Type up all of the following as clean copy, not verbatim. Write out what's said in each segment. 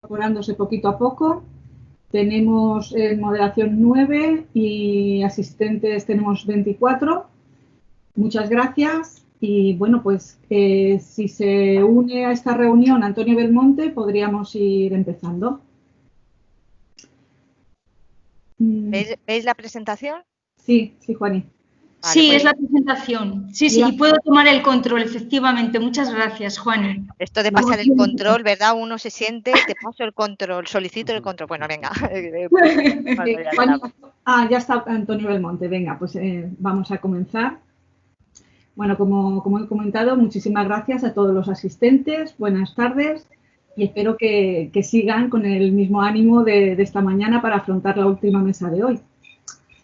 incorporándose poquito a poco. Tenemos en moderación 9 y asistentes tenemos 24. Muchas gracias. Y bueno, pues si se une a esta reunión Antonio Belmonte, podríamos ir empezando. ¿Veis la presentación? Sí, sí, Juani. Vale, sí, pues es la presentación. Sí, sí, y puedo tomar el control, efectivamente. Muchas gracias, Juani. Esto de pasar el control, ¿verdad? Uno se siente, te paso el control, solicito el control. Bueno, venga. Ya está Antonio Belmonte. Venga, pues vamos a comenzar. Bueno, como he comentado, muchísimas gracias a todos los asistentes. Buenas tardes y espero que sigan con el mismo ánimo de esta mañana para afrontar la última mesa de hoy.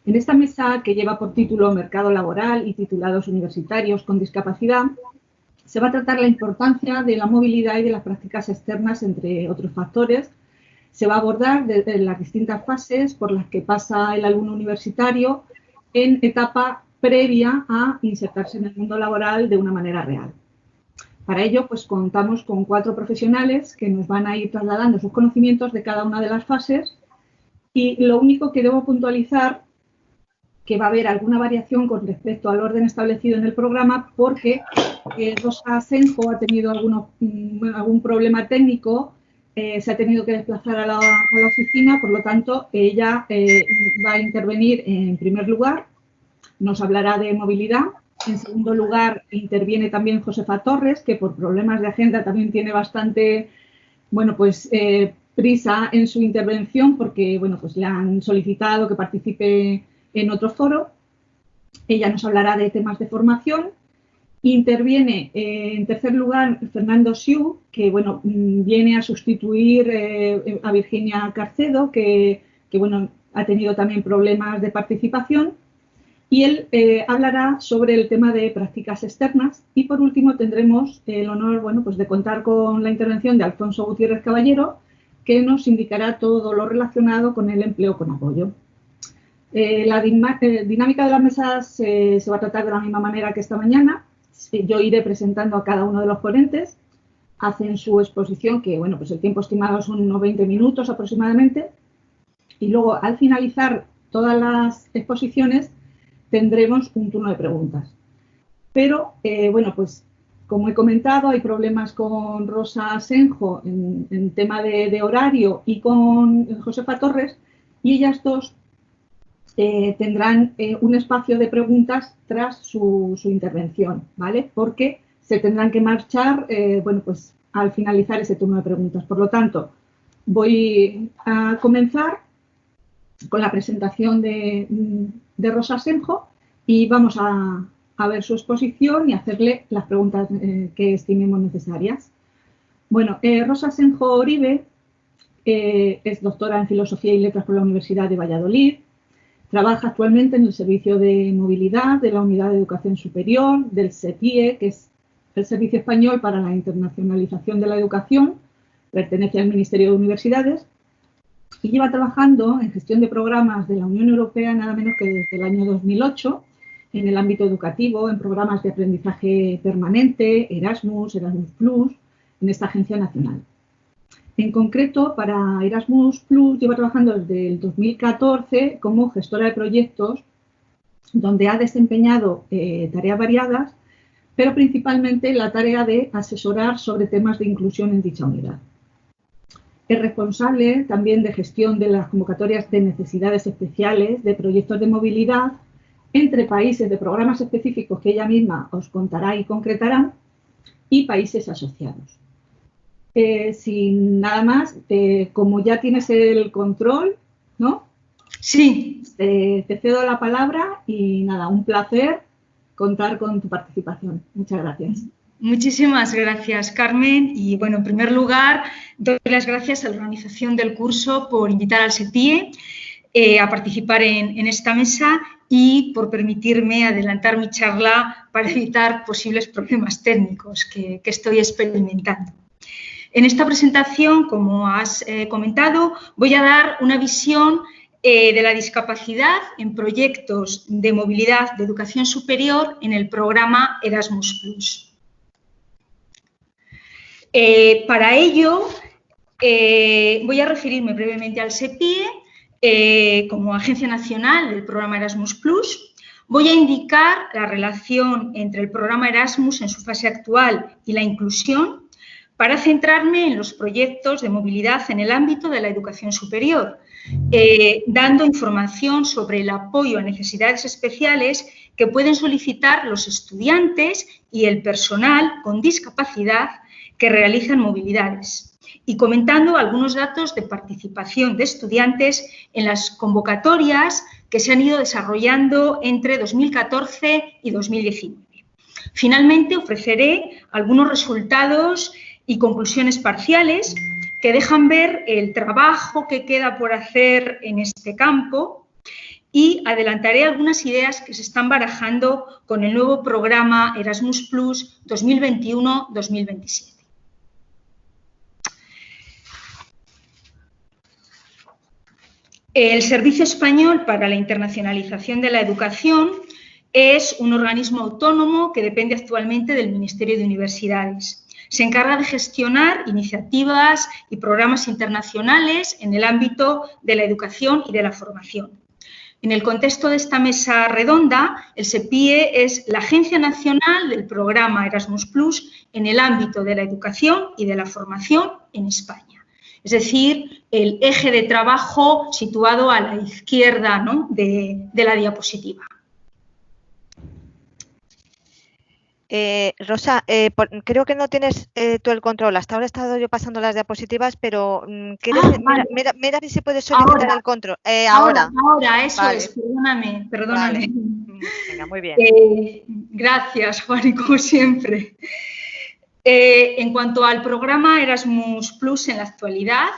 En esta mesa, que lleva por título Mercado Laboral y titulados universitarios con discapacidad, se va a tratar la importancia de la movilidad y de las prácticas externas, entre otros factores. Se va a abordar desde las distintas fases por las que pasa el alumno universitario en etapa previa a insertarse en el mundo laboral de una manera real. Para ello, pues contamos con 4 profesionales que nos van a ir trasladando sus conocimientos de cada una de las fases y lo único que debo puntualizar que va a haber alguna variación con respecto al orden establecido en el programa porque Rosa Asenjo ha tenido algún problema técnico, se ha tenido que desplazar a la oficina, por lo tanto, ella va a intervenir en primer lugar, nos hablará de movilidad. En segundo lugar, interviene también Josefa Torres, que por problemas de agenda también tiene bastante, bueno, pues prisa en su intervención porque, bueno, pues le han solicitado que participe en otro foro. Ella nos hablará de temas de formación. Interviene en tercer lugar Fernando Siu, que bueno, viene a sustituir a Virginia Carcedo, que bueno, ha tenido también problemas de participación. Y él hablará sobre el tema de prácticas externas. Y por último tendremos el honor, bueno, pues de contar con la intervención de Alfonso Gutiérrez Caballero, que nos indicará todo lo relacionado con el empleo con apoyo. La dinámica de las mesas se va a tratar de la misma manera que esta mañana. Yo iré presentando a cada uno de los ponentes. Hacen su exposición, que bueno, pues el tiempo estimado son unos 20 minutos aproximadamente. Y luego, al finalizar todas las exposiciones, tendremos un turno de preguntas. Pero, bueno, pues como he comentado, hay problemas con Rosa Asenjo en tema de horario y con Josefa Torres, y ellas dos tendrán un espacio de preguntas tras su intervención, ¿vale? Porque se tendrán que marchar, bueno, pues al finalizar ese turno de preguntas. Por lo tanto, voy a comenzar con la presentación de Rosa Asenjo y vamos a ver su exposición y hacerle las preguntas que estimemos necesarias. Bueno, Rosa Asenjo Oribe es doctora en Filosofía y Letras por la Universidad de Valladolid. Trabaja actualmente en el Servicio de Movilidad de la Unidad de Educación Superior del SEPIE, que es el Servicio Español para la Internacionalización de la Educación, pertenece al Ministerio de Universidades y lleva trabajando en gestión de programas de la Unión Europea nada menos que desde el año 2008 en el ámbito educativo, en programas de aprendizaje permanente, Erasmus, Erasmus Plus, en esta agencia nacional. En concreto, para Erasmus Plus lleva trabajando desde el 2014 como gestora de proyectos, donde ha desempeñado tareas variadas, pero principalmente la tarea de asesorar sobre temas de inclusión en dicha unidad. Es responsable también de gestión de las convocatorias de necesidades especiales, de proyectos de movilidad, entre países de programas específicos que ella misma os contará y concretará, y países asociados. Sin nada más, como ya tienes el control, ¿no? Sí. Te cedo la palabra y nada, un placer contar con tu participación. Muchas gracias. Muchísimas gracias, Carmen. Y bueno, en primer lugar, doy las gracias a la organización del curso por invitar al SEPIE a participar en esta mesa y por permitirme adelantar mi charla para evitar posibles problemas técnicos que estoy experimentando. En esta presentación, como has comentado, voy a dar una visión de la discapacidad en proyectos de movilidad de educación superior en el programa Erasmus+. Para ello, Voy a referirme brevemente al SEPIE como agencia nacional del programa Erasmus+. Voy a indicar la relación entre el programa Erasmus en su fase actual y la inclusión, para centrarme en los proyectos de movilidad en el ámbito de la educación superior, dando información sobre el apoyo a necesidades especiales que pueden solicitar los estudiantes y el personal con discapacidad que realizan movilidades, y comentando algunos datos de participación de estudiantes en las convocatorias que se han ido desarrollando entre 2014 y 2019. Finalmente, ofreceré algunos resultados y conclusiones parciales que dejan ver el trabajo que queda por hacer en este campo, y adelantaré algunas ideas que se están barajando con el nuevo programa Erasmus+ 2021-2027. El Servicio Español para la Internacionalización de la Educación es un organismo autónomo que depende actualmente del Ministerio de Universidades. Se encarga de gestionar iniciativas y programas internacionales en el ámbito de la educación y de la formación. En el contexto de esta mesa redonda, el SEPIE es la agencia nacional del programa Erasmus+ en el ámbito de la educación y de la formación en España. Es decir, el eje de trabajo situado a la izquierda, ¿no?, de la diapositiva. Rosa, creo que no tienes tú el control. Hasta ahora he estado yo pasando las diapositivas, pero Vale. mira si puedes solicitar el control. Ahora, eso vale. Perdóname. Vale. Venga, muy bien. Gracias, Juan, y como siempre. En cuanto al programa Erasmus+ en la actualidad,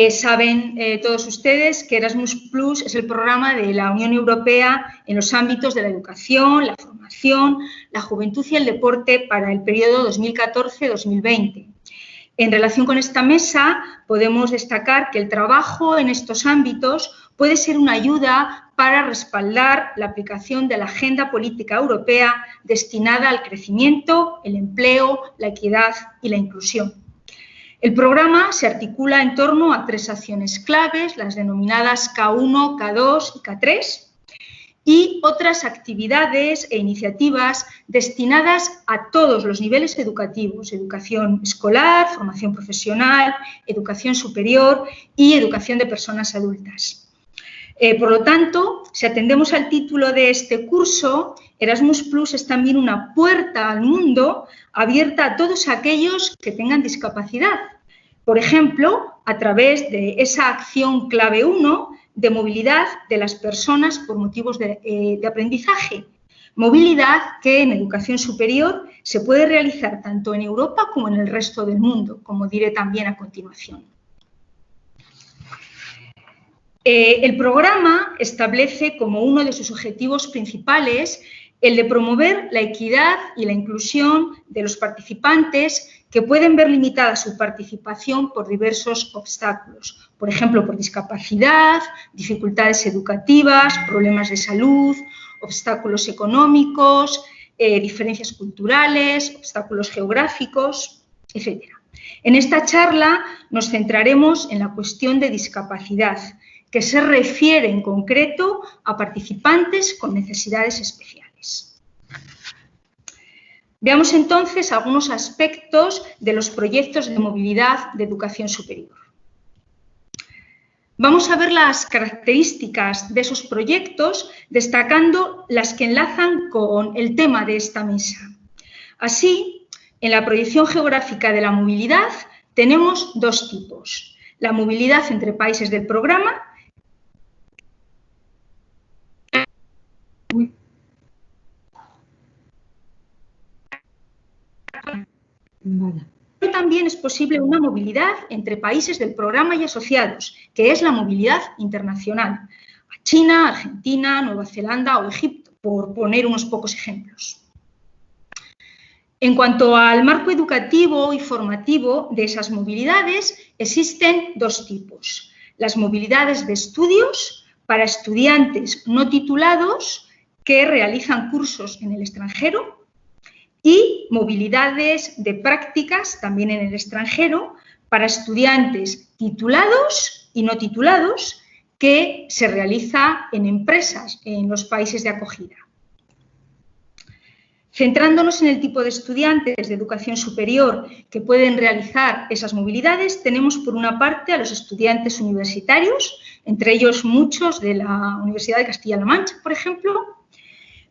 saben todos ustedes que Erasmus+ es el programa de la Unión Europea en los ámbitos de la educación, la formación, la juventud y el deporte para el periodo 2014-2020. En relación con esta mesa, podemos destacar que el trabajo en estos ámbitos puede ser una ayuda para respaldar la aplicación de la agenda política europea destinada al crecimiento, el empleo, la equidad y la inclusión. El programa se articula en torno a 3 acciones claves, las denominadas K1, K2 y K3, y otras actividades e iniciativas destinadas a todos los niveles educativos: educación escolar, formación profesional, educación superior y educación de personas adultas. Por lo tanto, si atendemos al título de este curso, Erasmus+ es también una puerta al mundo abierta a todos aquellos que tengan discapacidad. Por ejemplo, a través de esa acción clave 1 de movilidad de las personas por motivos de aprendizaje. Movilidad que en educación superior se puede realizar tanto en Europa como en el resto del mundo, como diré también a continuación. El programa establece como uno de sus objetivos principales el de promover la equidad y la inclusión de los participantes que pueden ver limitada su participación por diversos obstáculos, por ejemplo, por discapacidad, dificultades educativas, problemas de salud, obstáculos económicos, diferencias culturales, obstáculos geográficos, etc. En esta charla nos centraremos en la cuestión de discapacidad, que se refiere en concreto a participantes con necesidades especiales. Veamos entonces algunos aspectos de los proyectos de movilidad de educación superior. Vamos a ver las características de esos proyectos, destacando las que enlazan con el tema de esta mesa. Así, en la proyección geográfica de la movilidad tenemos 2 tipos: la movilidad entre países del programa pero también es posible una movilidad entre países del programa y asociados, que es la movilidad internacional, a China, Argentina, Nueva Zelanda o Egipto, por poner unos pocos ejemplos. En cuanto al marco educativo y formativo de esas movilidades, existen 2 tipos: las movilidades de estudios para estudiantes no titulados que realizan cursos en el extranjero, y movilidades de prácticas, también en el extranjero, para estudiantes titulados y no titulados, que se realiza en empresas en los países de acogida. Centrándonos en el tipo de estudiantes de educación superior que pueden realizar esas movilidades, tenemos por una parte a los estudiantes universitarios, entre ellos muchos de la Universidad de Castilla-La Mancha, por ejemplo,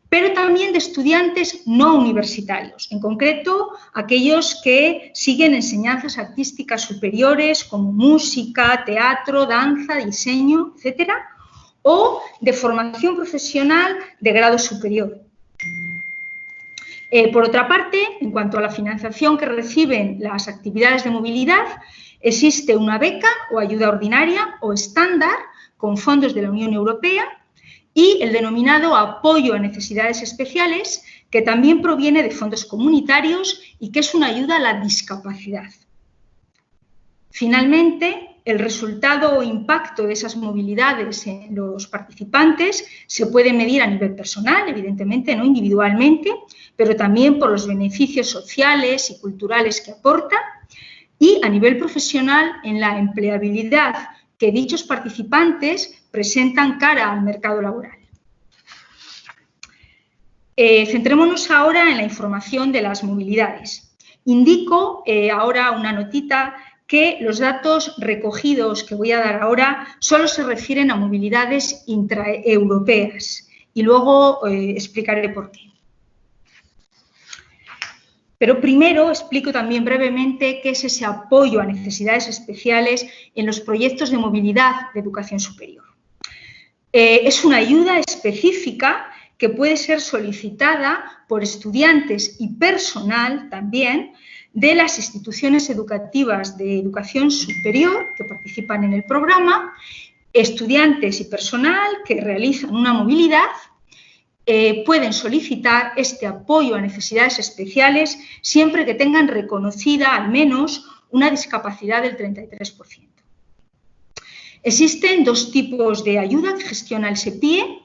pero también de estudiantes no universitarios, en concreto aquellos que siguen enseñanzas artísticas superiores como música, teatro, danza, diseño, etcétera, o de formación profesional de grado superior. Por otra parte, en cuanto a la financiación que reciben las actividades de movilidad, existe una beca o ayuda ordinaria o estándar con fondos de la Unión Europea y el denominado apoyo a necesidades especiales, que también proviene de fondos comunitarios y que es una ayuda a la discapacidad. Finalmente, el resultado o impacto de esas movilidades en los participantes se puede medir a nivel personal, evidentemente, no individualmente, pero también por los beneficios sociales y culturales que aporta, y a nivel profesional en la empleabilidad que dichos participantes presentan cara al mercado laboral. Centrémonos ahora en la información de las movilidades. Indico ahora una notita que los datos recogidos que voy a dar ahora solo se refieren a movilidades intraeuropeas y luego explicaré por qué. Pero primero explico también brevemente qué es ese apoyo a necesidades especiales en los proyectos de movilidad de educación superior. Es una ayuda específica que puede ser solicitada por estudiantes y personal también de las instituciones educativas de educación superior que participan en el programa, estudiantes y personal que realizan una movilidad. Pueden solicitar este apoyo a necesidades especiales siempre que tengan reconocida al menos una discapacidad del 33%. Existen dos tipos de ayuda que gestiona el SEPIE,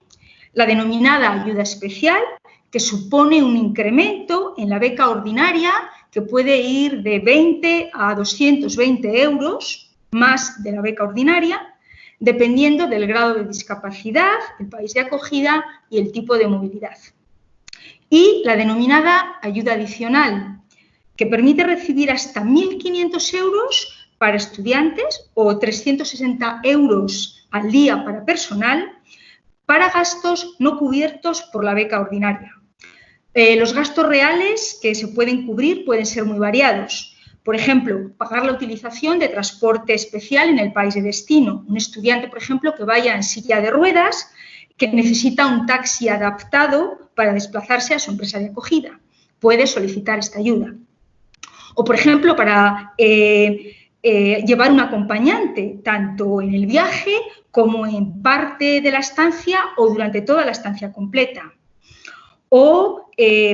la denominada ayuda especial, que supone un incremento en la beca ordinaria que puede ir de 20 a 220 euros más de la beca ordinaria, dependiendo del grado de discapacidad, el país de acogida y el tipo de movilidad. Y la denominada ayuda adicional, que permite recibir hasta 1.500 euros para estudiantes o 360 euros al día para personal, para gastos no cubiertos por la beca ordinaria. Los gastos reales que se pueden cubrir pueden ser muy variados. Por ejemplo, pagar la utilización de transporte especial en el país de destino. Un estudiante, por ejemplo, que vaya en silla de ruedas, que necesita un taxi adaptado para desplazarse a su empresa de acogida. Puede solicitar esta ayuda. O, por ejemplo, para llevar un acompañante, tanto en el viaje como en parte de la estancia o durante toda la estancia completa. O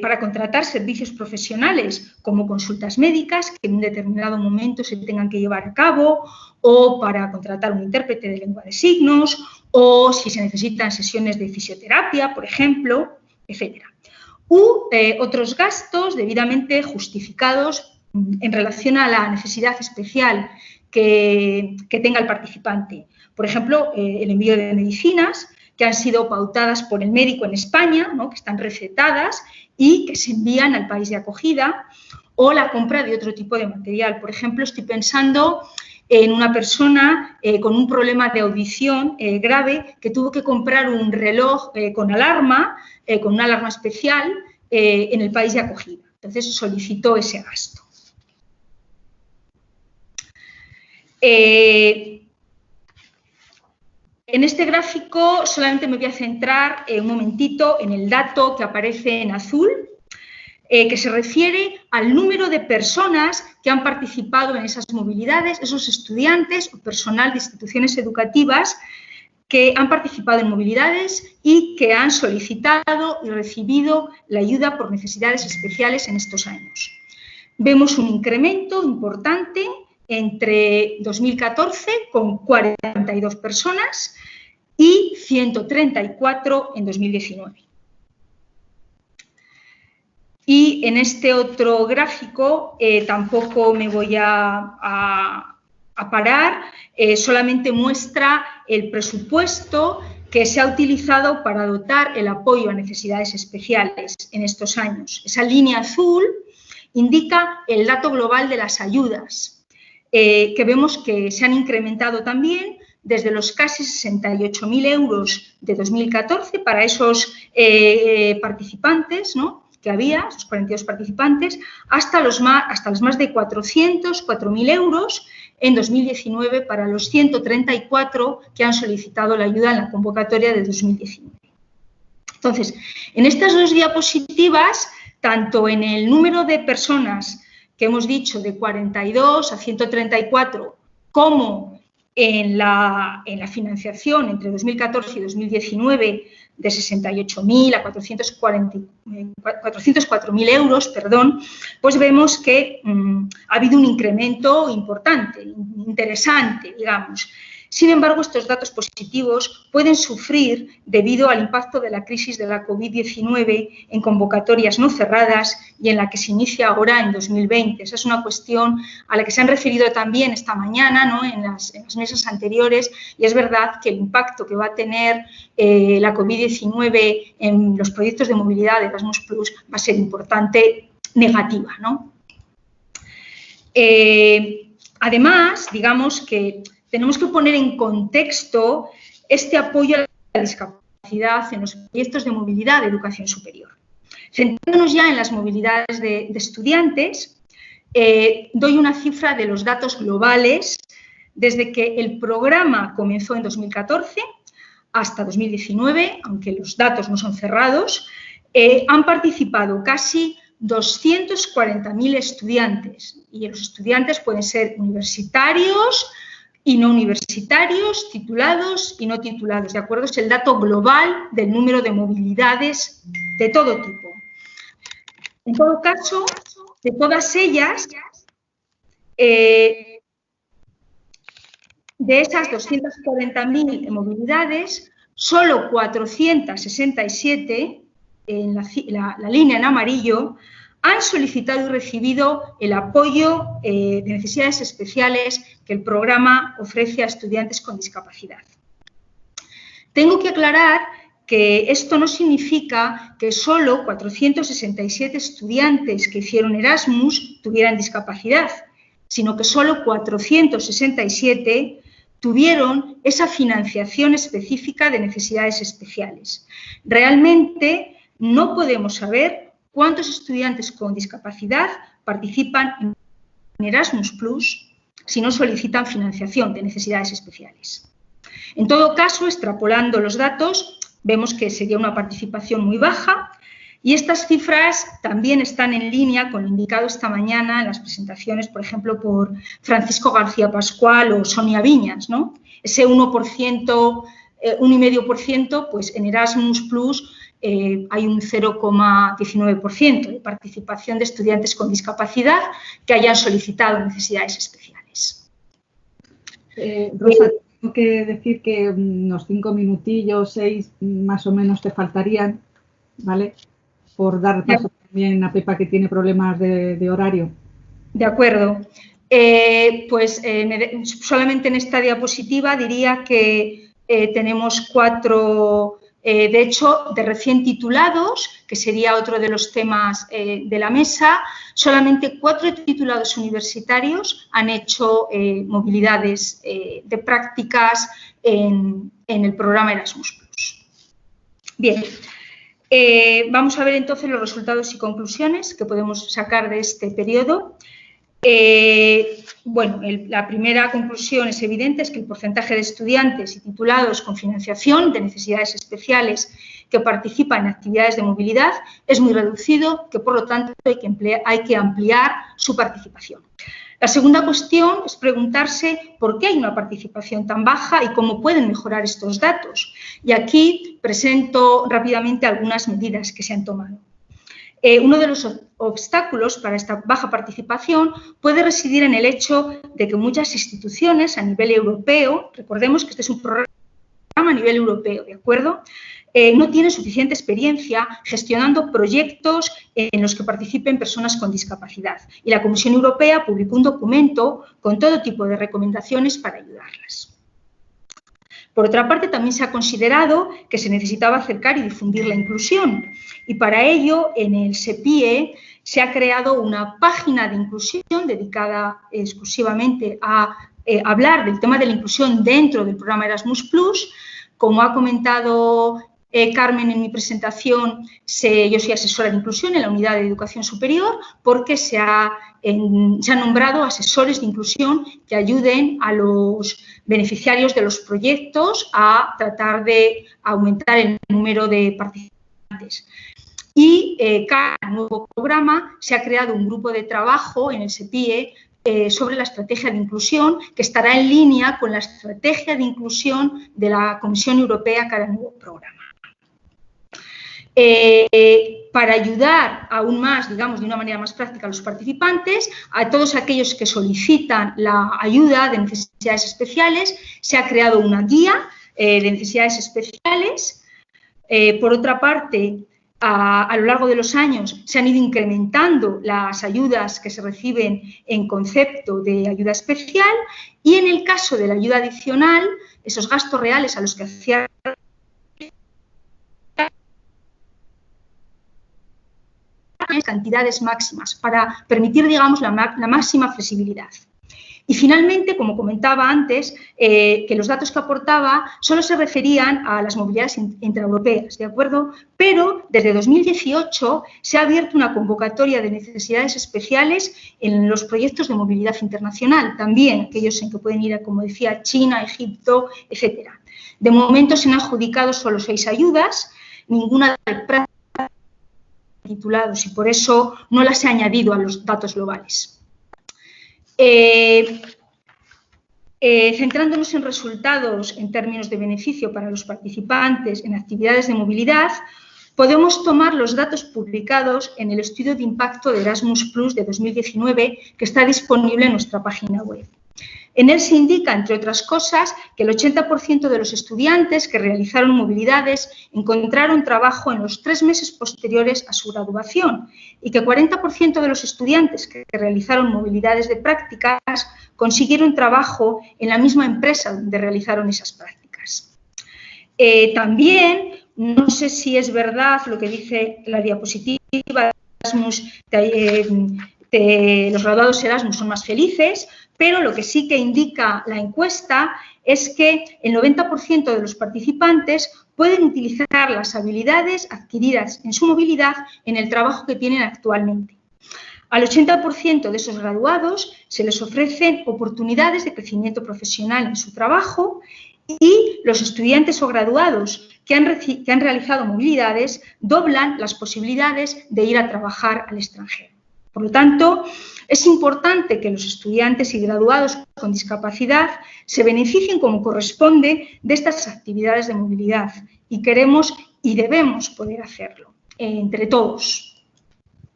para contratar servicios profesionales como consultas médicas que en un determinado momento se tengan que llevar a cabo, o para contratar un intérprete de lengua de signos, o si se necesitan sesiones de fisioterapia, por ejemplo, etc. Otros gastos debidamente justificados en relación a la necesidad especial que tenga el participante. Por ejemplo, el envío de medicinas que han sido pautadas por el médico en España, ¿no?, que están recetadas y que se envían al país de acogida, o la compra de otro tipo de material. Por ejemplo, estoy pensando en una persona con un problema de audición grave que tuvo que comprar un reloj con alarma, con una alarma especial en el país de acogida. Entonces, solicitó ese gasto. En este gráfico solamente me voy a centrar un momentito en el dato que aparece en azul, que se refiere al número de personas que han participado en esas movilidades, esos estudiantes o personal de instituciones educativas que han participado en movilidades y que han solicitado y recibido la ayuda por necesidades especiales en estos años. Vemos un incremento importante entre 2014 con 42 personas y 134 en 2019. Y en este otro gráfico tampoco me voy a parar, solamente muestra el presupuesto que se ha utilizado para dotar el apoyo a necesidades especiales en estos años. Esa línea azul indica el dato global de las ayudas, que vemos que se han incrementado también desde los casi 68.000 euros de 2014 para esos participantes, ¿no?, que había, esos 42 participantes, hasta los más de 404.000 euros en 2019 para los 134 que han solicitado la ayuda en la convocatoria de 2019. Entonces, en estas dos diapositivas, tanto en el número de personas que hemos dicho de 42 a 134, como en la financiación entre 2014 y 2019 de 68.000 a 404.000 euros, pues vemos que ha habido un incremento importante, interesante, digamos. Sin embargo, estos datos positivos pueden sufrir debido al impacto de la crisis de la COVID-19 en convocatorias no cerradas y en la que se inicia ahora en 2020. Esa es una cuestión a la que se han referido también esta mañana, ¿no?, en las mesas anteriores, y es verdad que el impacto que va a tener la COVID-19 en los proyectos de movilidad de Erasmus Plus va a ser importante, negativa, ¿no? Además, digamos que tenemos que poner en contexto este apoyo a la discapacidad en los proyectos de movilidad de educación superior. Centrándonos ya en las movilidades de estudiantes, doy una cifra de los datos globales desde que el programa comenzó en 2014 hasta 2019, aunque los datos no son cerrados. Han participado casi 240.000 estudiantes, y los estudiantes pueden ser universitarios y no universitarios, titulados y no titulados, ¿de acuerdo? Es el dato global del número de movilidades de todo tipo. En todo caso, de todas ellas, de esas 240.000 movilidades, solo 467, en la línea en amarillo, han solicitado y recibido el apoyo de necesidades especiales que el programa ofrece a estudiantes con discapacidad. Tengo que aclarar que esto no significa que solo 467 estudiantes que hicieron Erasmus tuvieran discapacidad, sino que solo 467 tuvieron esa financiación específica de necesidades especiales. Realmente no podemos saber cuántos estudiantes con discapacidad participan en Erasmus Plus si no solicitan financiación de necesidades especiales. En todo caso, extrapolando los datos, vemos que sería una participación muy baja, y estas cifras también están en línea con lo indicado esta mañana en las presentaciones, por ejemplo, por Francisco García Pascual o Sonia Viñas, ¿no? Ese 1,5%, pues en Erasmus Plus hay un 0,19% de participación de estudiantes con discapacidad que hayan solicitado necesidades especiales. Rosa, tengo que decir que unos 5 minutillos, 6 más o menos te faltarían, ¿vale? Por dar paso también a Pepa, que tiene problemas de horario. De acuerdo. Solamente en esta diapositiva diría que tenemos 4, de hecho, de recién titulados, que sería otro de los temas de la mesa. Solamente 4 titulados universitarios han hecho movilidades de prácticas en el programa Erasmus Plus. Bien. Vamos a ver entonces los resultados y conclusiones que podemos sacar de este periodo. La primera conclusión es evidente, es que el porcentaje de estudiantes y titulados con financiación de necesidades especiales que participan en actividades de movilidad es muy reducido, que por lo tanto hay que ampliar su participación. La segunda cuestión es preguntarse por qué hay una participación tan baja y cómo pueden mejorar estos datos. Y aquí presento rápidamente algunas medidas que se han tomado. Uno de los obstáculos para esta baja participación puede residir en el hecho de que muchas instituciones a nivel europeo, recordemos que este es un programa a nivel europeo, ¿de acuerdo?, no tienen suficiente experiencia gestionando proyectos en los que participen personas con discapacidad. Y la Comisión Europea publicó un documento con todo tipo de recomendaciones para ayudarlas. Por otra parte, también se ha considerado que se necesitaba acercar y difundir la inclusión. Y para ello, en el SEPIE se ha creado una página de inclusión dedicada exclusivamente a hablar del tema de la inclusión dentro del programa Erasmus+. Como ha comentado Carmen en mi presentación, yo soy asesora de inclusión en la Unidad de Educación Superior porque se han nombrado asesores de inclusión que ayuden a los beneficiarios de los proyectos a tratar de aumentar el número de participantes. Y cada nuevo programa se ha creado un grupo de trabajo en el SEPIE sobre la estrategia de inclusión que estará en línea con la estrategia de inclusión de la Comisión Europea cada nuevo programa. Para ayudar aún más, digamos, de una manera más práctica a los participantes, a todos aquellos que solicitan la ayuda de necesidades especiales, se ha creado una guía de necesidades especiales. Por otra parte, a lo largo de los años se han ido incrementando las ayudas que se reciben en concepto de ayuda especial y en el caso de la ayuda adicional, esos gastos reales a los que hacía cantidades máximas para permitir, digamos, la máxima flexibilidad. Y finalmente, como comentaba antes, que los datos que aportaba solo se referían a las movilidades intraeuropeas, ¿de acuerdo? Pero desde 2018 se ha abierto una convocatoria de necesidades especiales en los proyectos de movilidad internacional, también aquellos en que pueden ir, como decía, China, Egipto, etcétera. De momento se han adjudicado solo 6 ayudas, ninguna de práctica titulados y por eso no las he añadido a los datos globales. Centrándonos en resultados en términos de beneficio para los participantes en actividades de movilidad, podemos tomar los datos publicados en el estudio de impacto de Erasmus+ de 2019 que está disponible en nuestra página web. En él se indica, entre otras cosas, que el 80% de los estudiantes que realizaron movilidades encontraron trabajo en los 3 meses posteriores a su graduación y que el 40% de los estudiantes que realizaron movilidades de prácticas consiguieron trabajo en la misma empresa donde realizaron esas prácticas. También, no sé si es verdad lo que dice la diapositiva, los graduados Erasmus son más felices, pero lo que sí que indica la encuesta es que el 90% de los participantes pueden utilizar las habilidades adquiridas en su movilidad en el trabajo que tienen actualmente. Al 80% de esos graduados se les ofrecen oportunidades de crecimiento profesional en su trabajo y los estudiantes o graduados que han realizado movilidades doblan las posibilidades de ir a trabajar al extranjero. Por lo tanto, es importante que los estudiantes y graduados con discapacidad se beneficien como corresponde de estas actividades de movilidad y queremos y debemos poder hacerlo entre todos.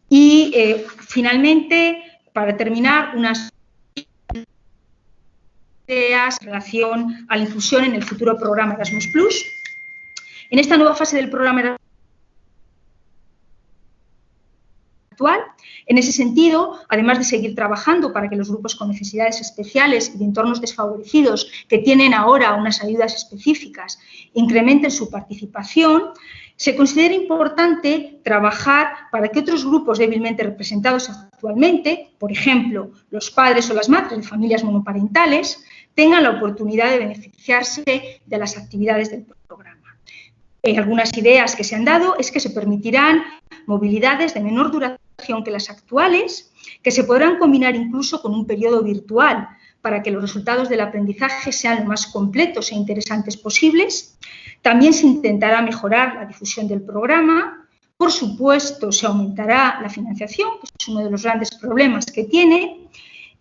Y finalmente, para terminar, unas ideas en relación a la inclusión en el futuro programa Erasmus+. En esta nueva fase del programa Erasmus actual, en ese sentido, además de seguir trabajando para que los grupos con necesidades especiales y de entornos desfavorecidos que tienen ahora unas ayudas específicas incrementen su participación, se considera importante trabajar para que otros grupos débilmente representados actualmente, por ejemplo, los padres o las madres de familias monoparentales, tengan la oportunidad de beneficiarse de las actividades del programa. Algunas ideas que se han dado es que se permitirán movilidades de menor duración que las actuales, que se podrán combinar incluso con un periodo virtual para que los resultados del aprendizaje sean lo más completos e interesantes posibles. También se intentará mejorar la difusión del programa. Por supuesto, se aumentará la financiación, que es uno de los grandes problemas que tiene,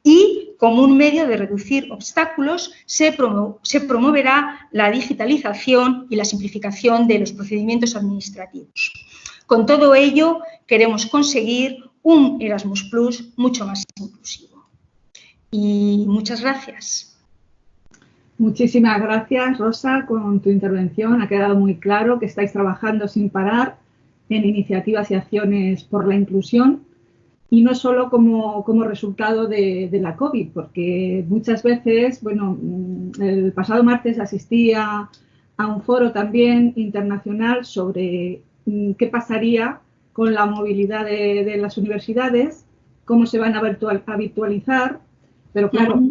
y como un medio de reducir obstáculos se promoverá la digitalización y la simplificación de los procedimientos administrativos. Con todo ello, queremos conseguir un Erasmus+ mucho más inclusivo. Y muchas gracias. Muchísimas gracias, Rosa, con tu intervención. Ha quedado muy claro que estáis trabajando sin parar en iniciativas y acciones por la inclusión, y no solo como resultado de la COVID, porque muchas veces, bueno, el pasado martes asistí a un foro también internacional sobre qué pasaría con la movilidad de las universidades, cómo se van a virtualizar, pero claro,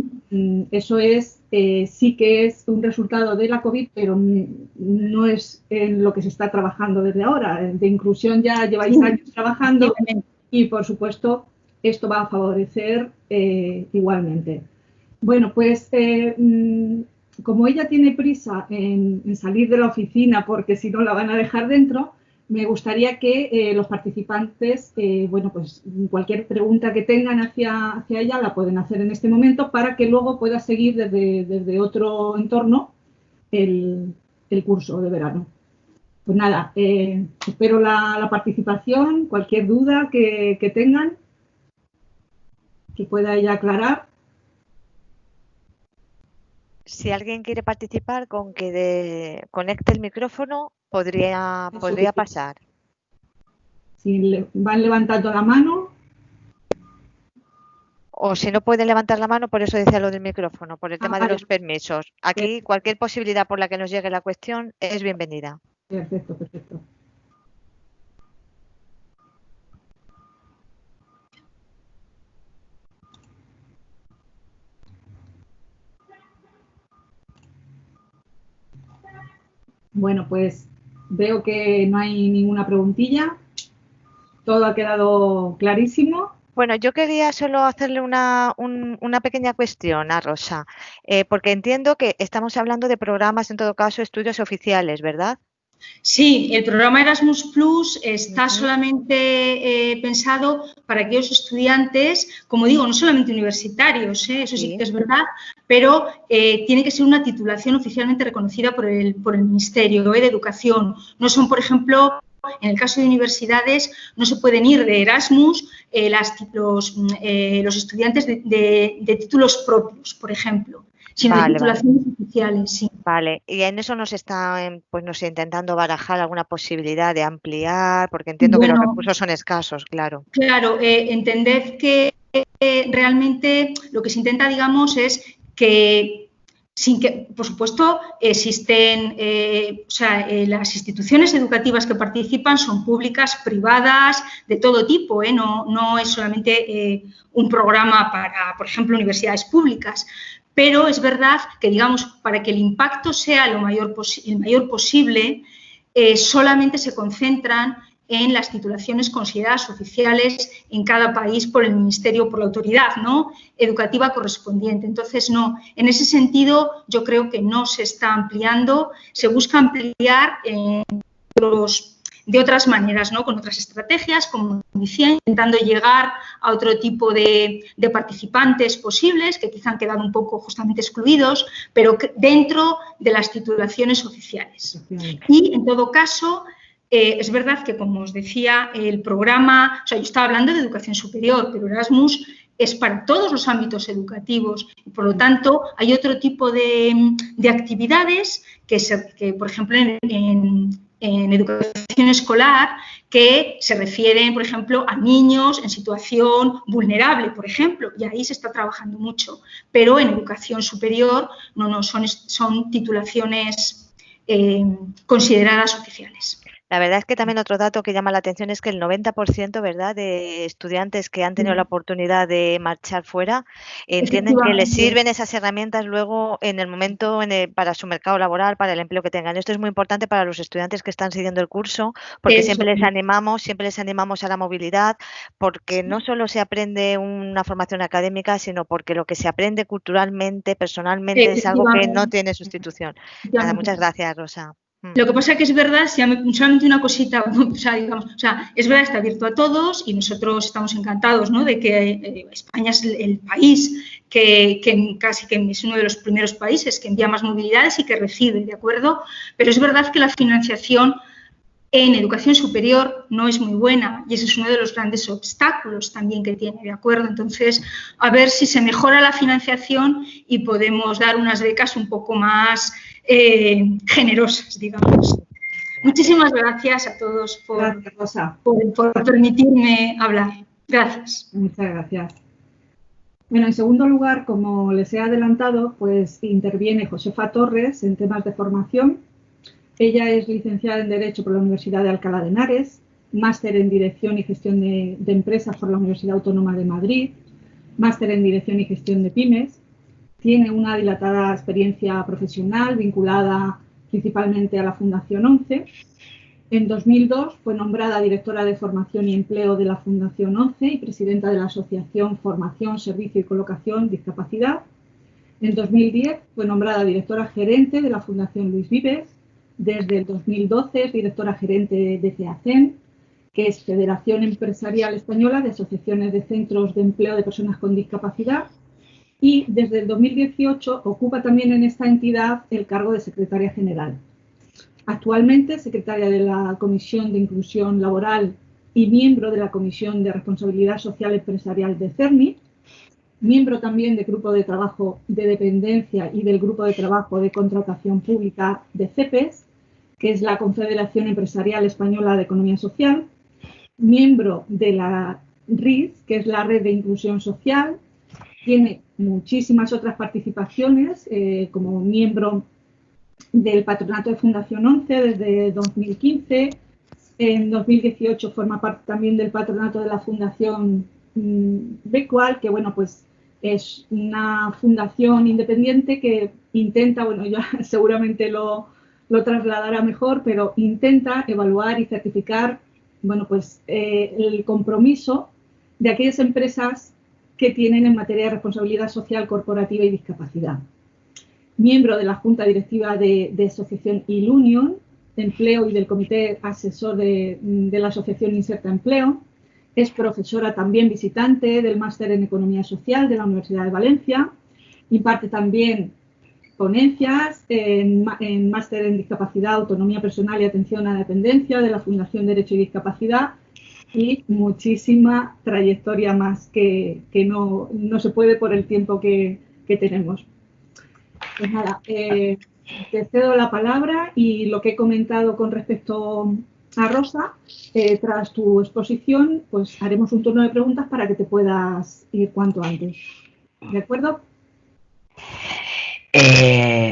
eso es sí que es un resultado de la COVID, pero no es en lo que se está trabajando desde ahora. De inclusión ya lleváis años trabajando y, por supuesto, esto va a favorecer igualmente. Bueno, pues como ella tiene prisa en salir de la oficina porque si no la van a dejar dentro, me gustaría que los participantes, bueno, pues cualquier pregunta que tengan hacia ella la pueden hacer en este momento para que luego pueda seguir desde otro entorno el curso de verano. Pues nada, espero la participación, cualquier duda que tengan, que pueda ella aclarar. Si alguien quiere participar, con que conecte el micrófono, podría pasar. Si van levantando la mano. O si no pueden levantar la mano, por eso decía lo del micrófono, por el tema de los permisos. Aquí cualquier posibilidad por la que nos llegue la cuestión es bienvenida. Perfecto, perfecto. Bueno, pues veo que no hay ninguna preguntilla. Todo ha quedado clarísimo. Bueno, yo quería solo hacerle una pequeña cuestión a Rosa, porque entiendo que estamos hablando de programas, en todo caso, estudios oficiales, ¿verdad? Sí, el programa Erasmus Plus está solamente pensado para aquellos estudiantes, como digo, no solamente universitarios, eso sí que es verdad, pero tiene que ser una titulación oficialmente reconocida por el Ministerio de Educación. No son, por ejemplo, en el caso de universidades, no se pueden ir de Erasmus los estudiantes de títulos propios, por ejemplo, sino de titulaciones oficiales, sí. Vale, y en eso nos está pues, intentando barajar alguna posibilidad de ampliar, porque entiendo que los recursos son escasos, claro. Claro, entended que realmente lo que se intenta, digamos, es que, sin que, por supuesto, existen, las instituciones educativas que participan son públicas, privadas, de todo tipo, no es solamente un programa para, por ejemplo, universidades públicas. Pero es verdad que, digamos, para que el impacto sea el mayor posible, solamente se concentran en las titulaciones consideradas oficiales en cada país por el ministerio, por la autoridad educativa correspondiente. Entonces, no, en ese sentido yo creo que no se está ampliando, se busca ampliar de otras maneras, con otras estrategias, como decía, intentando llegar a otro tipo de participantes posibles que quizá han quedado un poco justamente excluidos, pero dentro de las titulaciones oficiales. Y, en todo caso, es verdad que, como os decía, el programa, yo estaba hablando de educación superior, pero Erasmus es para todos los ámbitos educativos y, por lo tanto, hay otro tipo de actividades que, por ejemplo, en educación escolar que se refieren, por ejemplo, a niños en situación vulnerable, por ejemplo, y ahí se está trabajando mucho. Pero en educación superior son titulaciones consideradas oficiales. La verdad es que también otro dato que llama la atención es que el 90%, ¿verdad?, de estudiantes que han tenido la oportunidad de marchar fuera entienden que les sirven esas herramientas luego en el momento para su mercado laboral, para el empleo que tengan. Esto es muy importante para los estudiantes que están siguiendo el curso, porque siempre les animamos a la movilidad, porque no solo se aprende una formación académica, sino porque lo que se aprende culturalmente, personalmente, es algo que no tiene sustitución. Nada, muchas gracias, Rosa. Lo que pasa es que es verdad, solamente una cosita, es verdad, está abierto a todos y nosotros estamos encantados de que España es el país que casi que es uno de los primeros países que envía más movilidades y que recibe, ¿de acuerdo? Pero es verdad que la financiación en educación superior no es muy buena y ese es uno de los grandes obstáculos también que tiene, ¿de acuerdo? Entonces, a ver si se mejora la financiación y podemos dar unas becas un poco más generosas, digamos. Muchísimas gracias a todos por permitirme hablar. Gracias. Muchas gracias. Bueno, en segundo lugar, como les he adelantado, pues interviene Josefa Torres en temas de formación. Ella es licenciada en Derecho por la Universidad de Alcalá de Henares, máster en Dirección y Gestión de Empresas por la Universidad Autónoma de Madrid, máster en Dirección y Gestión de Pymes. Tiene una dilatada experiencia profesional vinculada principalmente a la Fundación 11. En 2002 fue nombrada directora de Formación y Empleo de la Fundación 11 y presidenta de la Asociación Formación, Servicio y Colocación Discapacidad. En 2010 fue nombrada directora gerente de la Fundación Luis Vives. Desde el 2012 es directora gerente de FEACEN, que es Federación Empresarial Española de Asociaciones de Centros de Empleo de Personas con Discapacidad. Y desde el 2018 ocupa también en esta entidad el cargo de secretaria general. Actualmente es secretaria de la Comisión de Inclusión Laboral y miembro de la Comisión de Responsabilidad Social Empresarial de CERNI, miembro también del Grupo de Trabajo de Dependencia y del Grupo de Trabajo de Contratación Pública de CEPES, que es la Confederación Empresarial Española de Economía Social, miembro de la RIS, que es la Red de Inclusión Social. Tiene muchísimas otras participaciones como miembro del Patronato de Fundación 11 desde 2015. En 2018 forma parte también del Patronato de la Fundación Becual, que bueno, pues es una fundación independiente que intenta, bueno, ya seguramente lo trasladará mejor, pero intenta evaluar y certificar, bueno, pues el compromiso de aquellas empresas que tienen en materia de responsabilidad social corporativa y discapacidad. Miembro de la Junta Directiva de Asociación Ilunion de Empleo y del Comité Asesor de la Asociación Inserta Empleo. Es profesora también visitante del Máster en Economía Social de la Universidad de Valencia. Imparte también ponencias en Máster en Discapacidad, Autonomía Personal y Atención a la Dependencia de la Fundación Derecho y Discapacidad. Y muchísima trayectoria más que no se puede por el tiempo que tenemos. Pues nada, te cedo la palabra y lo que he comentado con respecto a Rosa, tras tu exposición, pues haremos un turno de preguntas para que te puedas ir cuanto antes. ¿De acuerdo?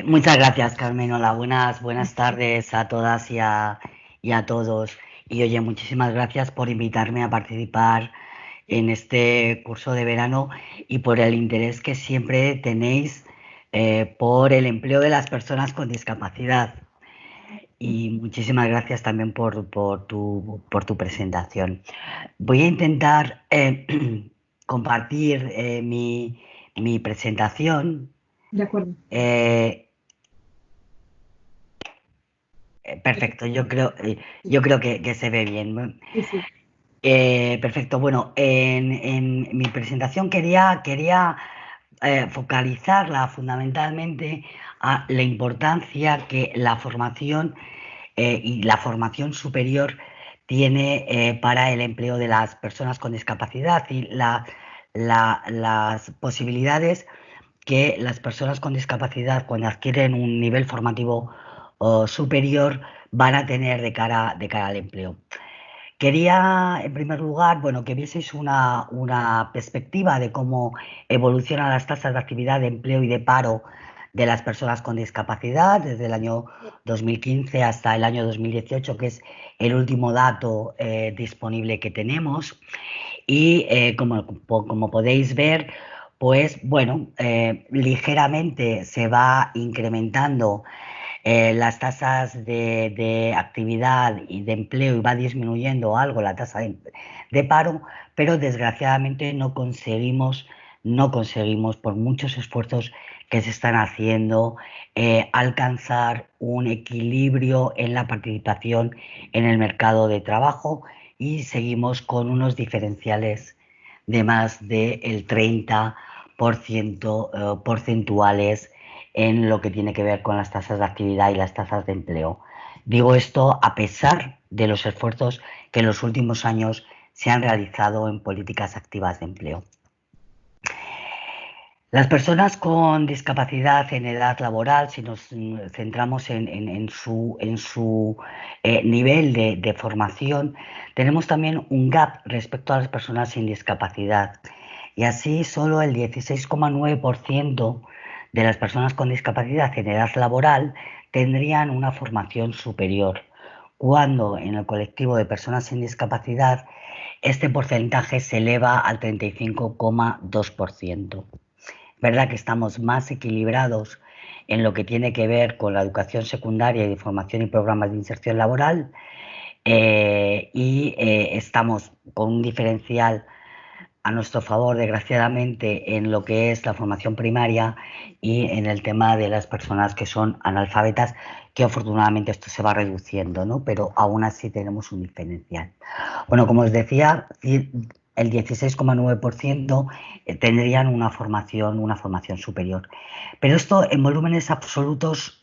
Muchas gracias, Carmen. Hola, buenas tardes a todas y a todos. Y oye, muchísimas gracias por invitarme a participar en este curso de verano y por el interés que siempre tenéis por el empleo de las personas con discapacidad. Y muchísimas gracias también por tu presentación. Voy a intentar compartir mi presentación. De acuerdo. Perfecto, yo creo que se ve bien. Sí, sí. Perfecto. Bueno, en mi presentación quería focalizarla fundamentalmente a la importancia que la formación y la formación superior tiene para el empleo de las personas con discapacidad y las posibilidades que las personas con discapacidad, cuando adquieren un nivel formativo superior, van a tener de cara al empleo. Quería, en primer lugar, bueno, que vieseis una perspectiva de cómo evolucionan las tasas de actividad, de empleo y de paro de las personas con discapacidad desde el año 2015 hasta el año 2018, que es el último dato disponible que tenemos. Y como podéis ver, pues bueno, ligeramente se va incrementando las tasas de actividad y de empleo y va disminuyendo algo la tasa de paro, pero desgraciadamente no conseguimos por muchos esfuerzos que se están haciendo alcanzar un equilibrio en la participación en el mercado de trabajo y seguimos con unos diferenciales de más del 30% porcentuales en lo que tiene que ver con las tasas de actividad y las tasas de empleo. Digo esto a pesar de los esfuerzos que en los últimos años se han realizado en políticas activas de empleo. Las personas con discapacidad en edad laboral, si nos centramos en su nivel de formación, tenemos también un gap respecto a las personas sin discapacidad. Y así solo el 16,9% de las personas con discapacidad en edad laboral tendrían una formación superior, cuando en el colectivo de personas sin discapacidad este porcentaje se eleva al 35,2%. ¿Verdad que estamos más equilibrados en lo que tiene que ver con la educación secundaria y de formación y programas de inserción laboral? Estamos con un diferencial a nuestro favor, desgraciadamente, en lo que es la formación primaria y en el tema de las personas que son analfabetas, que afortunadamente esto se va reduciendo, ¿no? Pero aún así tenemos un diferencial. Bueno, como os decía, el 16,9% tendrían una formación superior. Pero esto en volúmenes absolutos,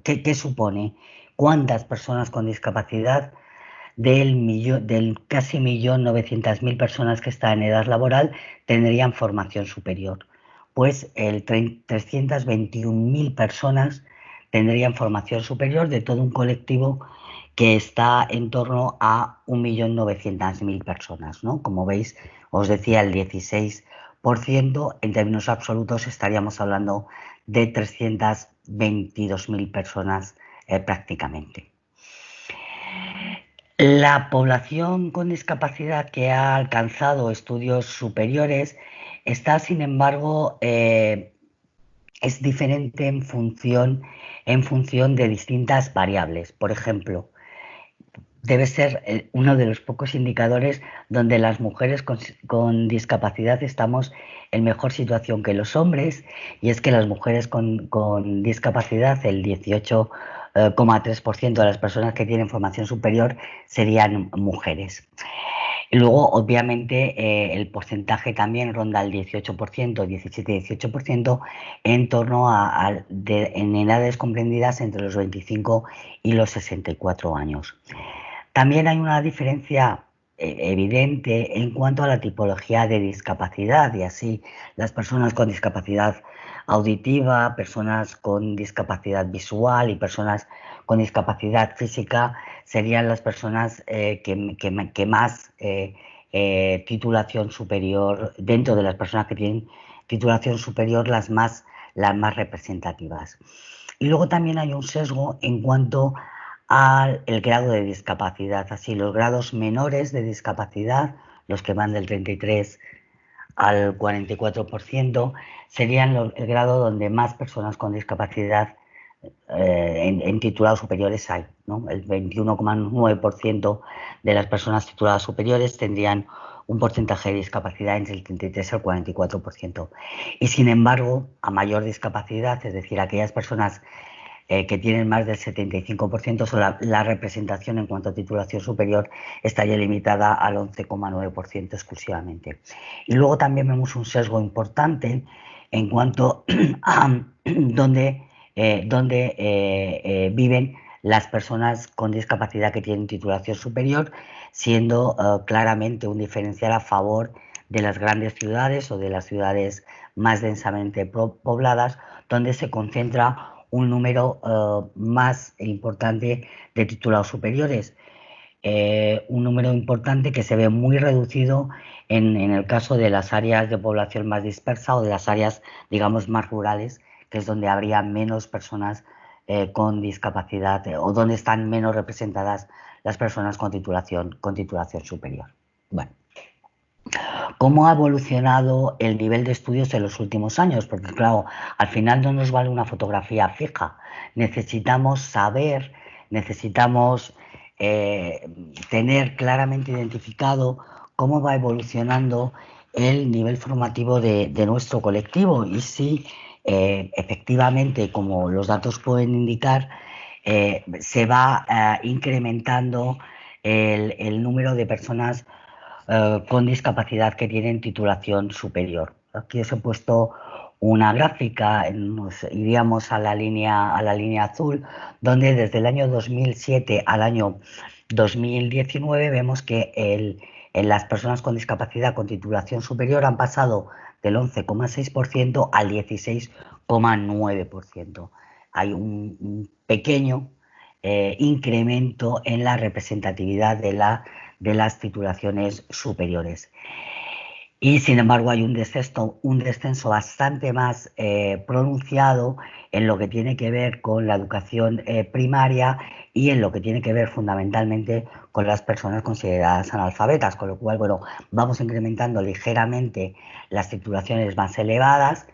¿qué supone? ¿Cuántas personas con discapacidad del casi 1.900.000 personas que están en edad laboral tendrían formación superior? Pues 321.000 personas tendrían formación superior de todo un colectivo que está en torno a 1.900.000 personas, ¿no? Como veis, os decía, el 16%, en términos absolutos estaríamos hablando de 322.000 personas prácticamente. La población con discapacidad que ha alcanzado estudios superiores está, sin embargo, es diferente en función de distintas variables. Por ejemplo, debe ser uno de los pocos indicadores donde las mujeres con discapacidad estamos en mejor situación que los hombres, y es que las mujeres con discapacidad, el 18,3% de las personas que tienen formación superior serían mujeres. Y luego, obviamente, el porcentaje también ronda el 18%, 17-18%, en torno en edades comprendidas entre los 25 y los 64 años. También hay una diferencia evidente en cuanto a la tipología de discapacidad, y así las personas con discapacidad auditiva, personas con discapacidad visual y personas con discapacidad física serían las personas que más titulación superior, dentro de las personas que tienen titulación superior, las más representativas. Y luego también hay un sesgo en cuanto al grado de discapacidad. Así, los grados menores de discapacidad, los que van del 33 al 44%, serían el grado donde más personas con discapacidad en titulados superiores hay, ¿no? El 21,9% de las personas tituladas superiores tendrían un porcentaje de discapacidad entre el 33 y el 44%. Y sin embargo, a mayor discapacidad, es decir, aquellas personas que tienen más del 75%, la representación en cuanto a titulación superior estaría limitada al 11,9% exclusivamente. Y luego también vemos un sesgo importante en cuanto a dónde viven las personas con discapacidad que tienen titulación superior, siendo claramente un diferencial a favor de las grandes ciudades o de las ciudades más densamente pobladas, donde se concentra un número más importante de titulados superiores. Un número importante que se ve muy reducido en el caso de las áreas de población más dispersa o de las áreas, digamos, más rurales, que es donde habría menos personas con discapacidad o donde están menos representadas las personas con titulación superior. Bueno, ¿cómo ha evolucionado el nivel de estudios en los últimos años? Porque, claro, al final no nos vale una fotografía fija. Necesitamos saber, necesitamos tener claramente identificado cómo va evolucionando el nivel formativo de nuestro colectivo, y si efectivamente, como los datos pueden indicar, se va incrementando el número de personas con discapacidad que tienen titulación superior. Aquí os he puesto una gráfica, nos iríamos a la línea azul, donde desde el año 2007 al año 2019 vemos que en las personas con discapacidad con titulación superior han pasado del 11,6% al 16,9%. Hay un pequeño incremento en la representatividad de las titulaciones superiores. Y sin embargo hay un descenso bastante más pronunciado en lo que tiene que ver con la educación primaria y en lo que tiene que ver fundamentalmente con las personas consideradas analfabetas, con lo cual, bueno, vamos incrementando ligeramente las titulaciones más elevadas,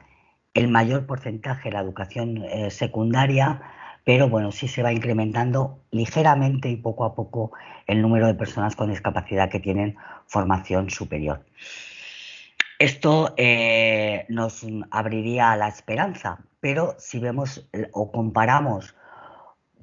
el mayor porcentaje la educación secundaria, pero bueno, sí se va incrementando ligeramente y poco a poco el número de personas con discapacidad que tienen formación superior. Esto nos abriría la esperanza, pero si vemos o comparamos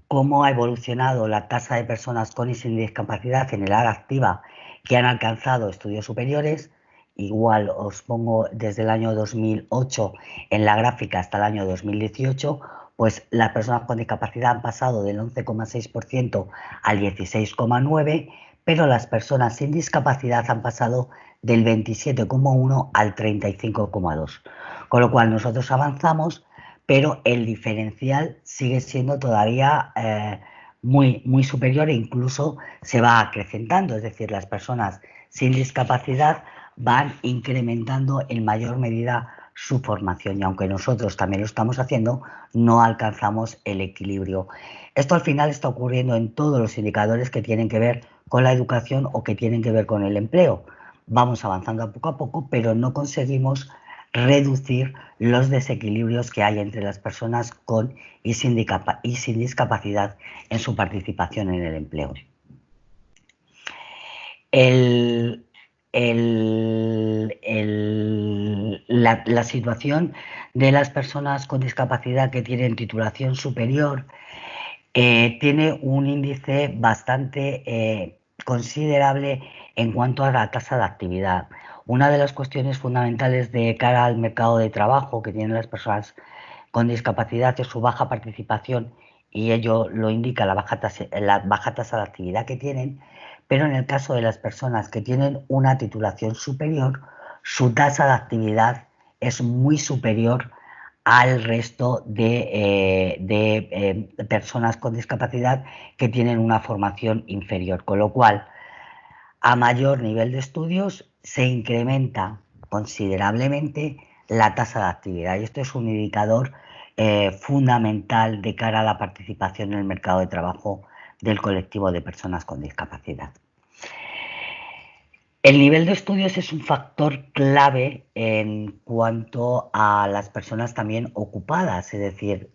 cómo ha evolucionado la tasa de personas con y sin discapacidad en el área activa que han alcanzado estudios superiores, igual os pongo desde el año 2008 en la gráfica hasta el año 2018, pues las personas con discapacidad han pasado del 11,6% al 16,9%, pero las personas sin discapacidad han pasado del 27,1 al 35,2. Con lo cual nosotros avanzamos, pero el diferencial sigue siendo todavía muy superior e incluso se va acrecentando. Es decir, las personas sin discapacidad van incrementando en mayor medida su formación y aunque nosotros también lo estamos haciendo, no alcanzamos el equilibrio. Esto al final está ocurriendo en todos los indicadores que tienen que ver con la educación o que tienen que ver con el empleo. Vamos avanzando poco a poco, pero no conseguimos reducir los desequilibrios que hay entre las personas con y sin discapacidad en su participación en el empleo. La situación de las personas con discapacidad que tienen titulación superior tiene un índice bastante considerable en cuanto a la tasa de actividad. Una de las cuestiones fundamentales de cara al mercado de trabajo que tienen las personas con discapacidad es su baja participación y ello lo indica la baja tasa de actividad que tienen, pero en el caso de las personas que tienen una titulación superior, su tasa de actividad es muy superior al resto de personas con discapacidad que tienen una formación inferior, con lo cual a mayor nivel de estudios se incrementa considerablemente la tasa de actividad y esto es un indicador fundamental de cara a la participación en el mercado de trabajo del colectivo de personas con discapacidad. El nivel de estudios es un factor clave en cuanto a las personas también ocupadas, es decir,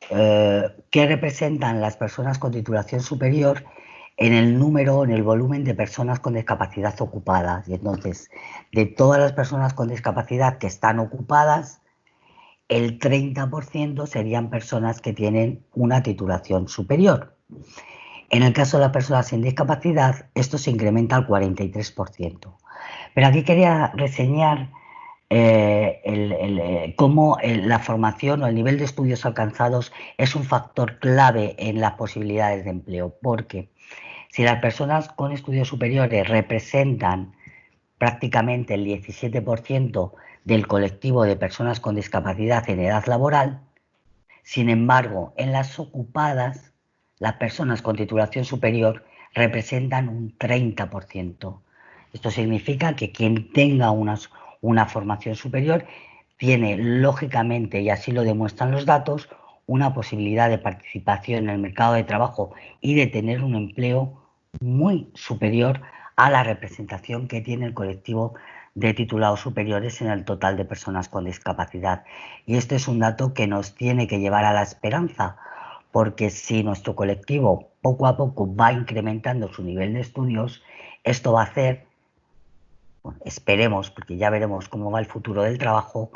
qué representan las personas con titulación superior en el número, en el volumen de personas con discapacidad ocupadas. Y entonces, de todas las personas con discapacidad que están ocupadas, el 30% serían personas que tienen una titulación superior. En el caso de las personas sin discapacidad, esto se incrementa al 43%. Pero aquí quería reseñar cómo la formación o el nivel de estudios alcanzados es un factor clave en las posibilidades de empleo, porque si las personas con estudios superiores representan prácticamente el 17% del colectivo de personas con discapacidad en edad laboral, sin embargo, en las ocupadas, las personas con titulación superior representan un 30%. Esto significa que quien tenga una formación superior tiene, lógicamente, y así lo demuestran los datos, una posibilidad de participación en el mercado de trabajo y de tener un empleo muy superior a la representación que tiene el colectivo de titulados superiores en el total de personas con discapacidad. Y este es un dato que nos tiene que llevar a la esperanza, porque si nuestro colectivo poco a poco va incrementando su nivel de estudios, esto va a hacer, bueno, esperemos, porque ya veremos cómo va el futuro del trabajo,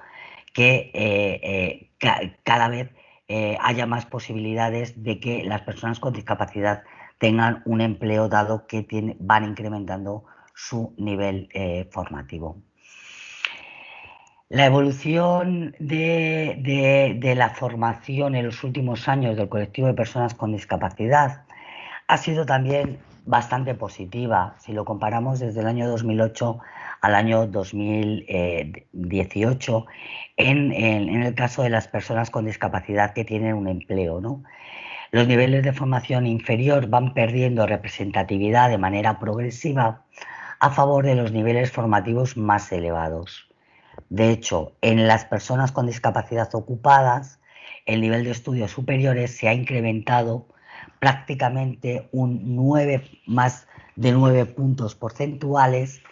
que cada vez haya más posibilidades de que las personas con discapacidad tengan un empleo dado que van incrementando su nivel formativo. La evolución de la formación en los últimos años del colectivo de personas con discapacidad ha sido también bastante positiva si lo comparamos desde el año 2008 al año 2018 en el caso de las personas con discapacidad que tienen un empleo, ¿no? Los niveles de formación inferior van perdiendo representatividad de manera progresiva a favor de los niveles formativos más elevados. De hecho, en las personas con discapacidad ocupadas, el nivel de estudios superiores se ha incrementado prácticamente más de 9 puntos porcentuales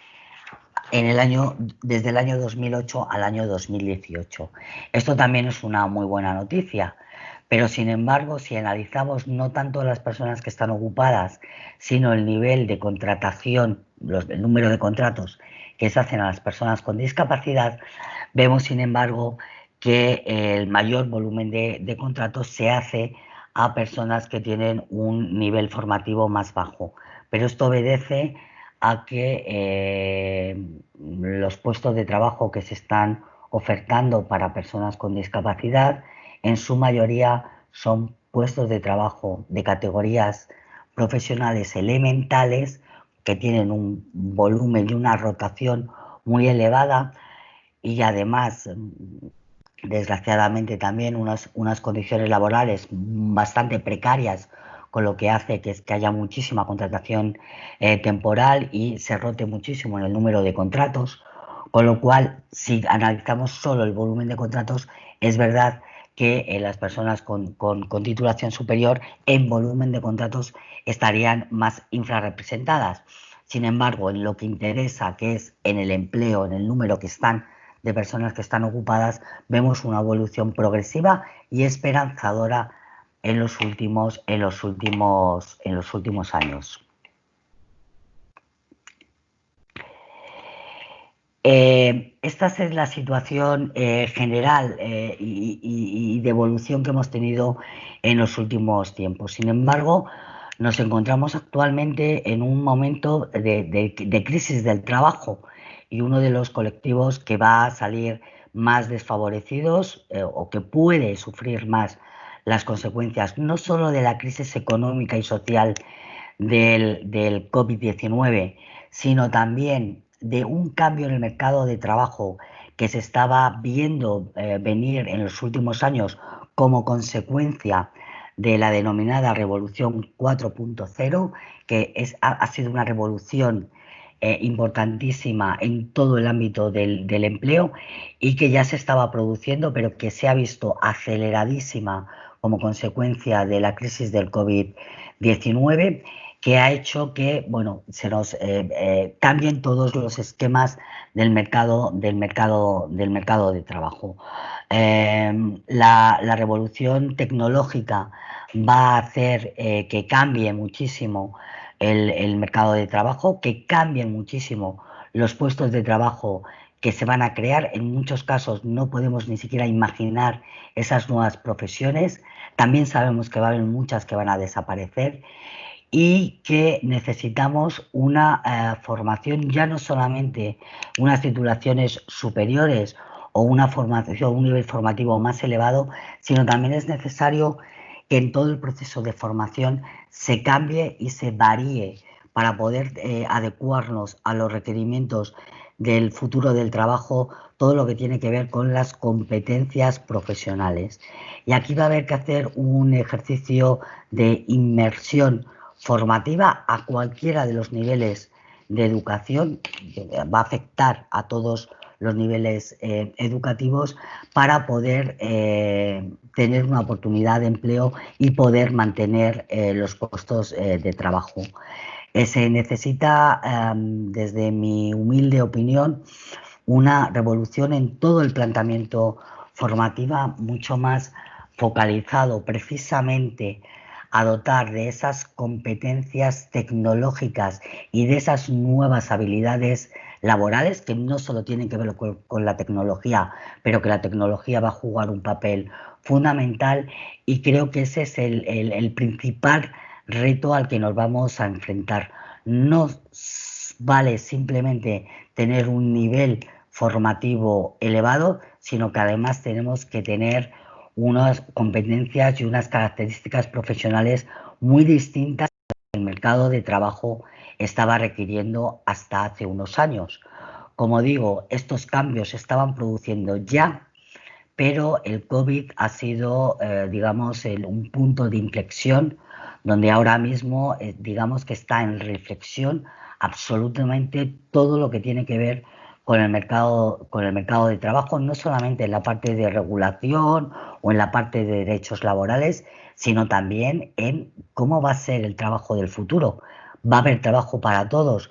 desde el año 2008 al año 2018. Esto también es una muy buena noticia, pero sin embargo, si analizamos no tanto las personas que están ocupadas, sino el nivel de contratación, el número de contratos que se hacen a las personas con discapacidad, vemos sin embargo que el mayor volumen de contratos se hace a personas que tienen un nivel formativo más bajo. Pero esto obedece a que los puestos de trabajo que se están ofertando para personas con discapacidad en su mayoría son puestos de trabajo de categorías profesionales elementales que tienen un volumen y una rotación muy elevada y además, desgraciadamente, también unas condiciones laborales bastante precarias, con lo que hace que haya muchísima contratación temporal y se rote muchísimo en el número de contratos, con lo cual, si analizamos solo el volumen de contratos, es verdad que las personas con titulación superior en volumen de contratos estarían más infrarrepresentadas. Sin embargo, en lo que interesa, que es en el empleo, en el número de personas que están ocupadas, vemos una evolución progresiva y esperanzadora en los últimos años. Esta es la situación general y de evolución que hemos tenido en los últimos tiempos. Sin embargo, nos encontramos actualmente en un momento de crisis del trabajo y uno de los colectivos que va a salir más desfavorecidos o que puede sufrir más las consecuencias no solo de la crisis económica y social del COVID-19, sino también de un cambio en el mercado de trabajo que se estaba viendo venir en los últimos años como consecuencia de la denominada Revolución 4.0, que ha sido una revolución importantísima en todo el ámbito del empleo y que ya se estaba produciendo, pero que se ha visto aceleradísima como consecuencia de la crisis del COVID-19, que ha hecho que se nos cambien todos los esquemas del mercado de trabajo. La revolución tecnológica va a hacer que cambie muchísimo el mercado de trabajo, que cambien muchísimo los puestos de trabajo que se van a crear. En muchos casos no podemos ni siquiera imaginar esas nuevas profesiones. También sabemos que va a haber muchas que van a desaparecer y que necesitamos una formación, ya no solamente unas titulaciones superiores o una formación, un nivel formativo más elevado, sino también es necesario que en todo el proceso de formación se cambie y se varíe para poder adecuarnos a los requerimientos del futuro del trabajo, todo lo que tiene que ver con las competencias profesionales. Y aquí va a haber que hacer un ejercicio de inmersión formativa a cualquiera de los niveles de educación, que va a afectar a todos los niveles educativos para poder tener una oportunidad de empleo y poder mantener los puestos de trabajo. Se necesita, desde mi humilde opinión, una revolución en todo el planteamiento formativo mucho más focalizado precisamente a dotar de esas competencias tecnológicas y de esas nuevas habilidades laborales que no solo tienen que ver con la tecnología, pero que la tecnología va a jugar un papel fundamental, y creo que ese es el principal reto al que nos vamos a enfrentar. No vale simplemente tener un nivel formativo elevado, sino que además tenemos que tener unas competencias y unas características profesionales muy distintas que el mercado de trabajo estaba requiriendo hasta hace unos años. Como digo, estos cambios se estaban produciendo ya, pero el COVID ha sido, digamos, un punto de inflexión donde ahora mismo, digamos que está en reflexión absolutamente todo lo que tiene que ver con el mercado de trabajo, no solamente en la parte de regulación o en la parte de derechos laborales, sino también en cómo va a ser el trabajo del futuro. ¿Va a haber trabajo para todos?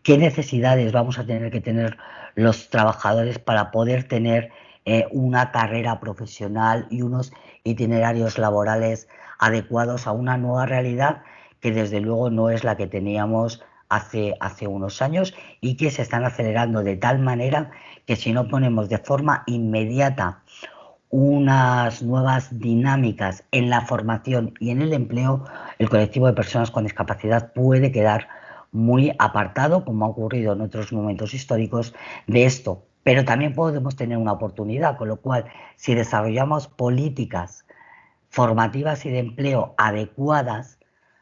¿Qué necesidades vamos a tener que tener los trabajadores para poder tener una carrera profesional y unos itinerarios laborales adecuados a una nueva realidad que desde luego no es la que teníamos hace unos años y que se están acelerando de tal manera que si no ponemos de forma inmediata unas nuevas dinámicas en la formación y en el empleo, el colectivo de personas con discapacidad puede quedar muy apartado, como ha ocurrido en otros momentos históricos, de esto. Pero también podemos tener una oportunidad, con lo cual, si desarrollamos políticas formativas y de empleo adecuadas,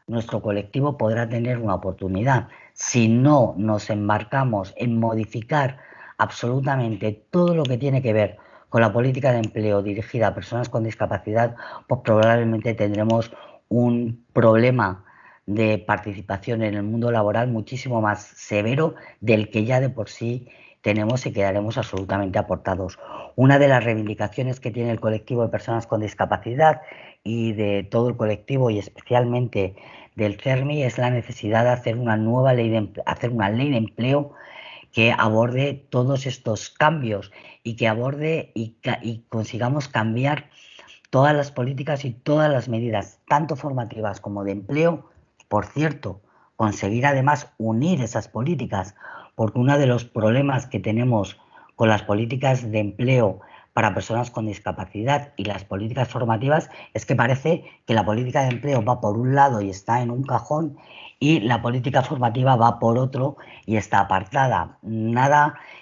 nuestro colectivo podrá tener una oportunidad. Si no nos embarcamos en modificar absolutamente todo lo que tiene que ver con la política de empleo dirigida a personas con discapacidad, pues probablemente tendremos un problema de participación en el mundo laboral muchísimo más severo del que ya de por sí tenemos y quedaremos absolutamente aportados. Una de las reivindicaciones que tiene el colectivo de personas con discapacidad y de todo el colectivo y especialmente del CERMI es la necesidad de hacer una nueva ley de empleo que aborde todos estos cambios y que aborde y consigamos cambiar todas las políticas y todas las medidas, tanto formativas como de empleo. Por cierto, conseguir además unir esas políticas, porque uno de los problemas que tenemos con las políticas de empleo para personas con discapacidad y las políticas formativas es que parece que la política de empleo va por un lado y está en un cajón y la política formativa va por otro y está apartada.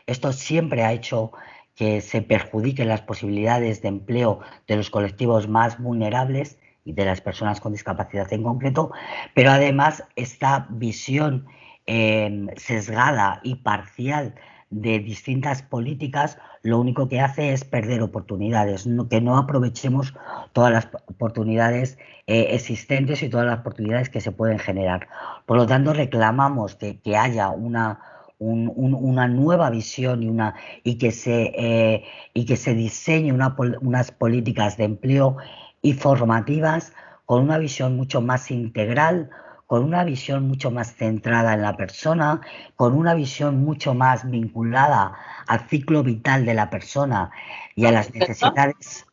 Esto siempre ha hecho que se perjudiquen las posibilidades de empleo de los colectivos más vulnerables y de las personas con discapacidad en concreto, pero además esta visión sesgada y parcial de distintas políticas lo único que hace es perder oportunidades, que no aprovechemos todas las oportunidades existentes y todas las oportunidades que se pueden generar. Por lo tanto, reclamamos que haya una nueva visión y que se diseñe unas políticas de empleo y formativas con una visión mucho más integral, con una visión mucho más centrada en la persona, con una visión mucho más vinculada al ciclo vital de la persona y a las necesidades,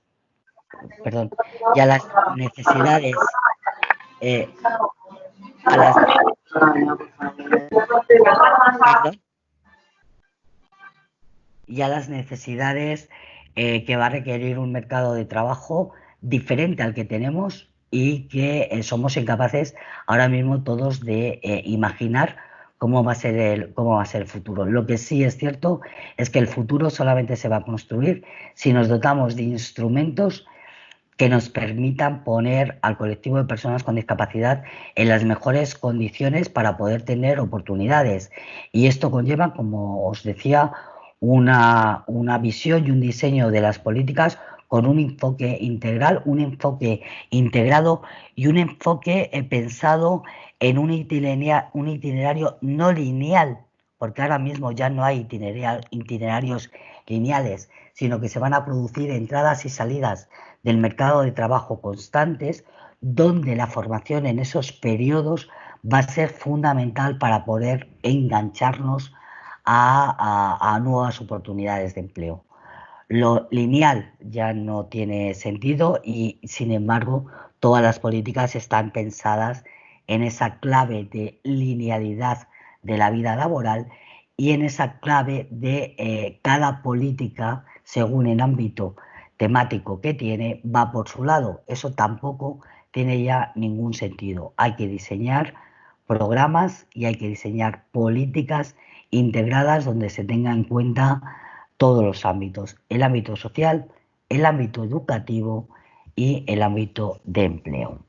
y a las necesidades, que va a requerir un mercado de trabajo diferente al que tenemos y que somos incapaces ahora mismo todos de imaginar cómo va a ser el futuro. Lo que sí es cierto es que el futuro solamente se va a construir si nos dotamos de instrumentos que nos permitan poner al colectivo de personas con discapacidad en las mejores condiciones para poder tener oportunidades. Y esto conlleva, como os decía, una visión y un diseño de las políticas con un enfoque integral, un enfoque integrado y un enfoque pensado en un itinerario no lineal, porque ahora mismo ya no hay itinerarios lineales, sino que se van a producir entradas y salidas del mercado de trabajo constantes, donde la formación en esos periodos va a ser fundamental para poder engancharnos a nuevas oportunidades de empleo. Lo lineal ya no tiene sentido y, sin embargo, todas las políticas están pensadas en esa clave de linealidad de la vida laboral y en esa clave de cada política, según el ámbito temático que tiene, va por su lado. Eso tampoco tiene ya ningún sentido. Hay que diseñar programas y hay que diseñar políticas integradas donde se tenga en cuenta todos los ámbitos, el ámbito social, el ámbito educativo y el ámbito de empleo.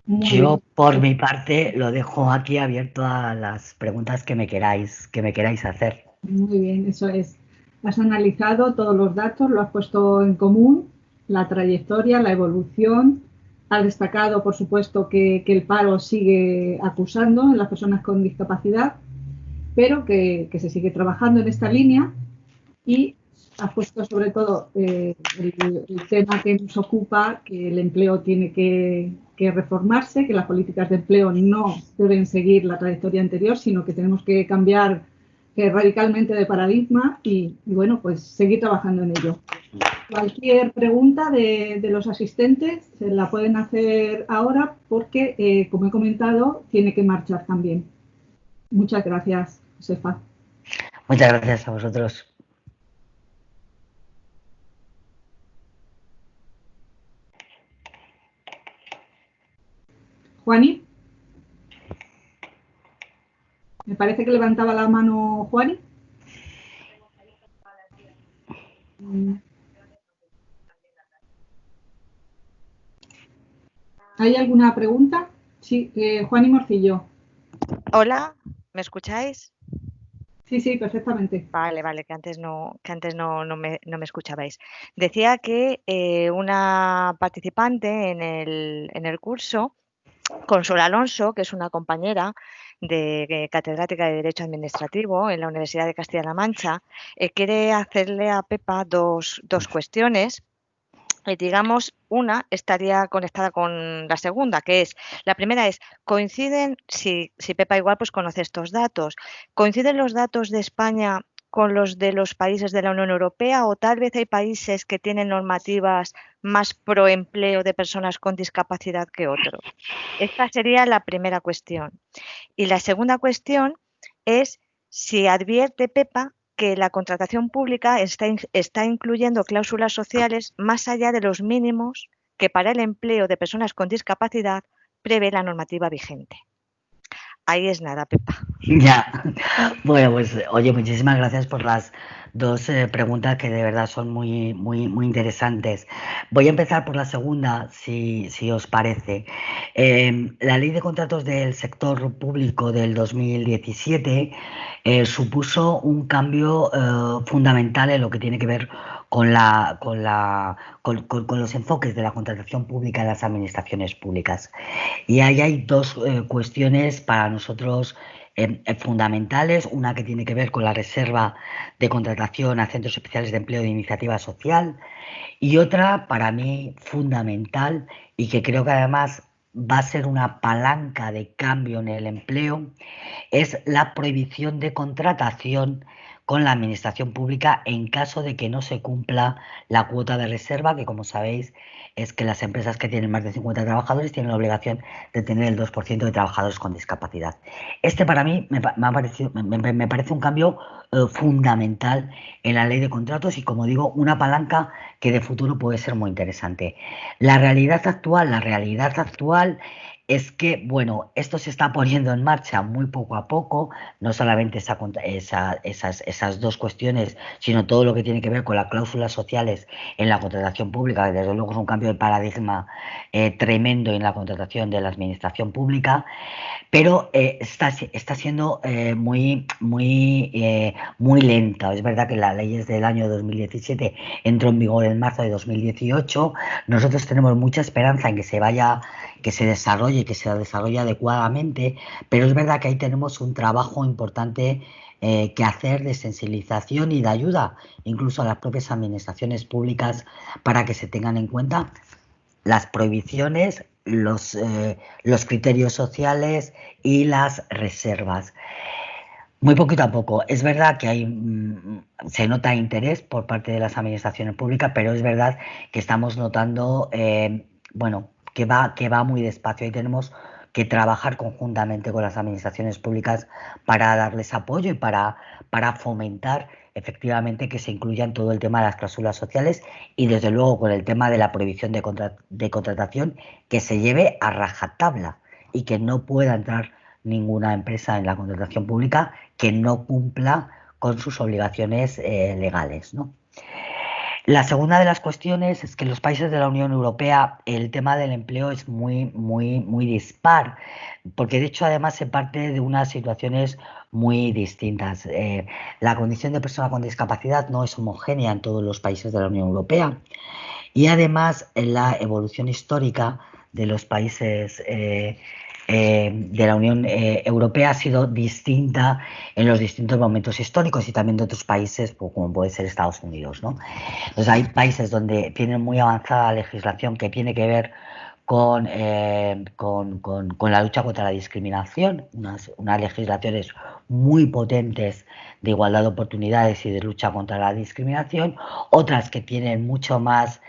Yo, por mi parte, lo dejo aquí abierto a las preguntas que me queráis hacer. Muy bien, eso es. Has analizado todos los datos, lo has puesto en común, la trayectoria, la evolución. Has destacado, por supuesto, que el paro sigue acusando en las personas con discapacidad, pero que se sigue trabajando en esta línea, y has puesto sobre todo el tema que nos ocupa, que el empleo tiene que reformarse, que las políticas de empleo no deben seguir la trayectoria anterior, sino que tenemos que cambiar radicalmente de paradigma y bueno, pues seguir trabajando en ello. Cualquier pregunta de los asistentes se la pueden hacer ahora porque, como he comentado, tiene que marchar también. Muchas gracias, Josefa. Muchas gracias a vosotros. Juani. Me parece que levantaba la mano Juani. ¿Hay alguna pregunta? Sí, Juani Morcillo. Hola, ¿me escucháis? Sí, perfectamente. Vale, que antes no me escuchabais. Decía que una participante en el curso, Consuelo Alonso, que es una compañera de catedrática de Derecho Administrativo en la Universidad de Castilla-La Mancha, quiere hacerle a Pepa dos cuestiones. Digamos, una estaría conectada con la segunda, que es, la primera es, coinciden, si Pepa igual pues conoce estos datos, ¿coinciden los datos de España con los de los países de la Unión Europea, o tal vez hay países que tienen normativas más pro empleo de personas con discapacidad que otros? Esta sería la primera cuestión. Y la segunda cuestión es si advierte Pepa que la contratación pública está incluyendo cláusulas sociales más allá de los mínimos que para el empleo de personas con discapacidad prevé la normativa vigente. Ahí es nada, Pepa. Ya, bueno, pues oye, muchísimas gracias por las dos preguntas que de verdad son muy interesantes. Voy a empezar por la segunda, si os parece. La ley de contratos del sector público del 2017 supuso un cambio fundamental en lo que tiene que ver con los enfoques de la contratación pública en las administraciones públicas. Y ahí hay dos cuestiones para nosotros fundamentales, una que tiene que ver con la reserva de contratación a centros especiales de empleo de iniciativa social, y otra para mí fundamental y que creo que además va a ser una palanca de cambio en el empleo, es la prohibición de contratación con la administración pública en caso de que no se cumpla la cuota de reserva, que como sabéis es que las empresas que tienen más de 50 trabajadores tienen la obligación de tener el 2% de trabajadores con discapacidad. Este para mí me parece un cambio fundamental en la ley de contratos y, como digo, una palanca que de futuro puede ser muy interesante. La realidad actual es que, bueno, esto se está poniendo en marcha muy poco a poco, no solamente esas dos cuestiones, sino todo lo que tiene que ver con las cláusulas sociales en la contratación pública, que desde luego es un cambio de paradigma tremendo en la contratación de la administración pública, pero está siendo muy lenta. Es verdad que la ley es del año 2017, entró en vigor en marzo de 2018. Nosotros tenemos mucha esperanza en que se desarrolle adecuadamente, pero es verdad que ahí tenemos un trabajo importante que hacer de sensibilización y de ayuda incluso a las propias administraciones públicas para que se tengan en cuenta las prohibiciones, los criterios sociales y las reservas. Muy poquito a poco. Es verdad que se nota interés por parte de las administraciones públicas, pero es verdad que estamos notando que va muy despacio y tenemos que trabajar conjuntamente con las administraciones públicas para darles apoyo y para fomentar efectivamente que se incluyan todo el tema de las cláusulas sociales y desde luego con el tema de la prohibición de contratación que se lleve a rajatabla y que no pueda entrar ninguna empresa en la contratación pública que no cumpla con sus obligaciones legales, ¿no? La segunda de las cuestiones es que en los países de la Unión Europea el tema del empleo es muy dispar, porque de hecho además se parte de unas situaciones muy distintas. La condición de persona con discapacidad no es homogénea en todos los países de la Unión Europea y además la evolución histórica de los países de la Unión Europea ha sido distinta en los distintos momentos históricos y también de otros países, como puede ser Estados Unidos, ¿no? Entonces hay países donde tienen muy avanzada legislación que tiene que ver con la lucha contra la discriminación, unas legislaciones muy potentes de igualdad de oportunidades y de lucha contra la discriminación, otras que tienen mucho más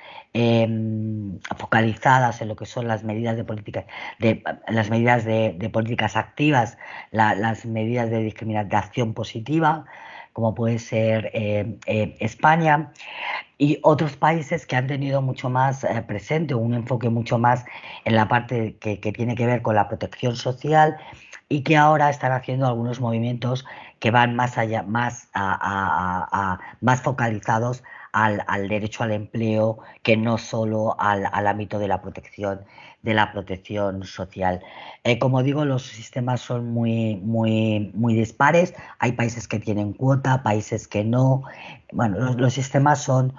focalizadas en lo que son las medidas de políticas de políticas activas, las medidas de discriminación positiva, como puede ser España, y otros países que han tenido mucho más presente, un enfoque mucho más en la parte que tiene que ver con la protección social y que ahora están haciendo algunos movimientos que van más allá, más focalizados al derecho al empleo, que no solo al ámbito de la protección social. Como digo, los sistemas son muy dispares. Hay países que tienen cuota, países que no. Bueno, los sistemas son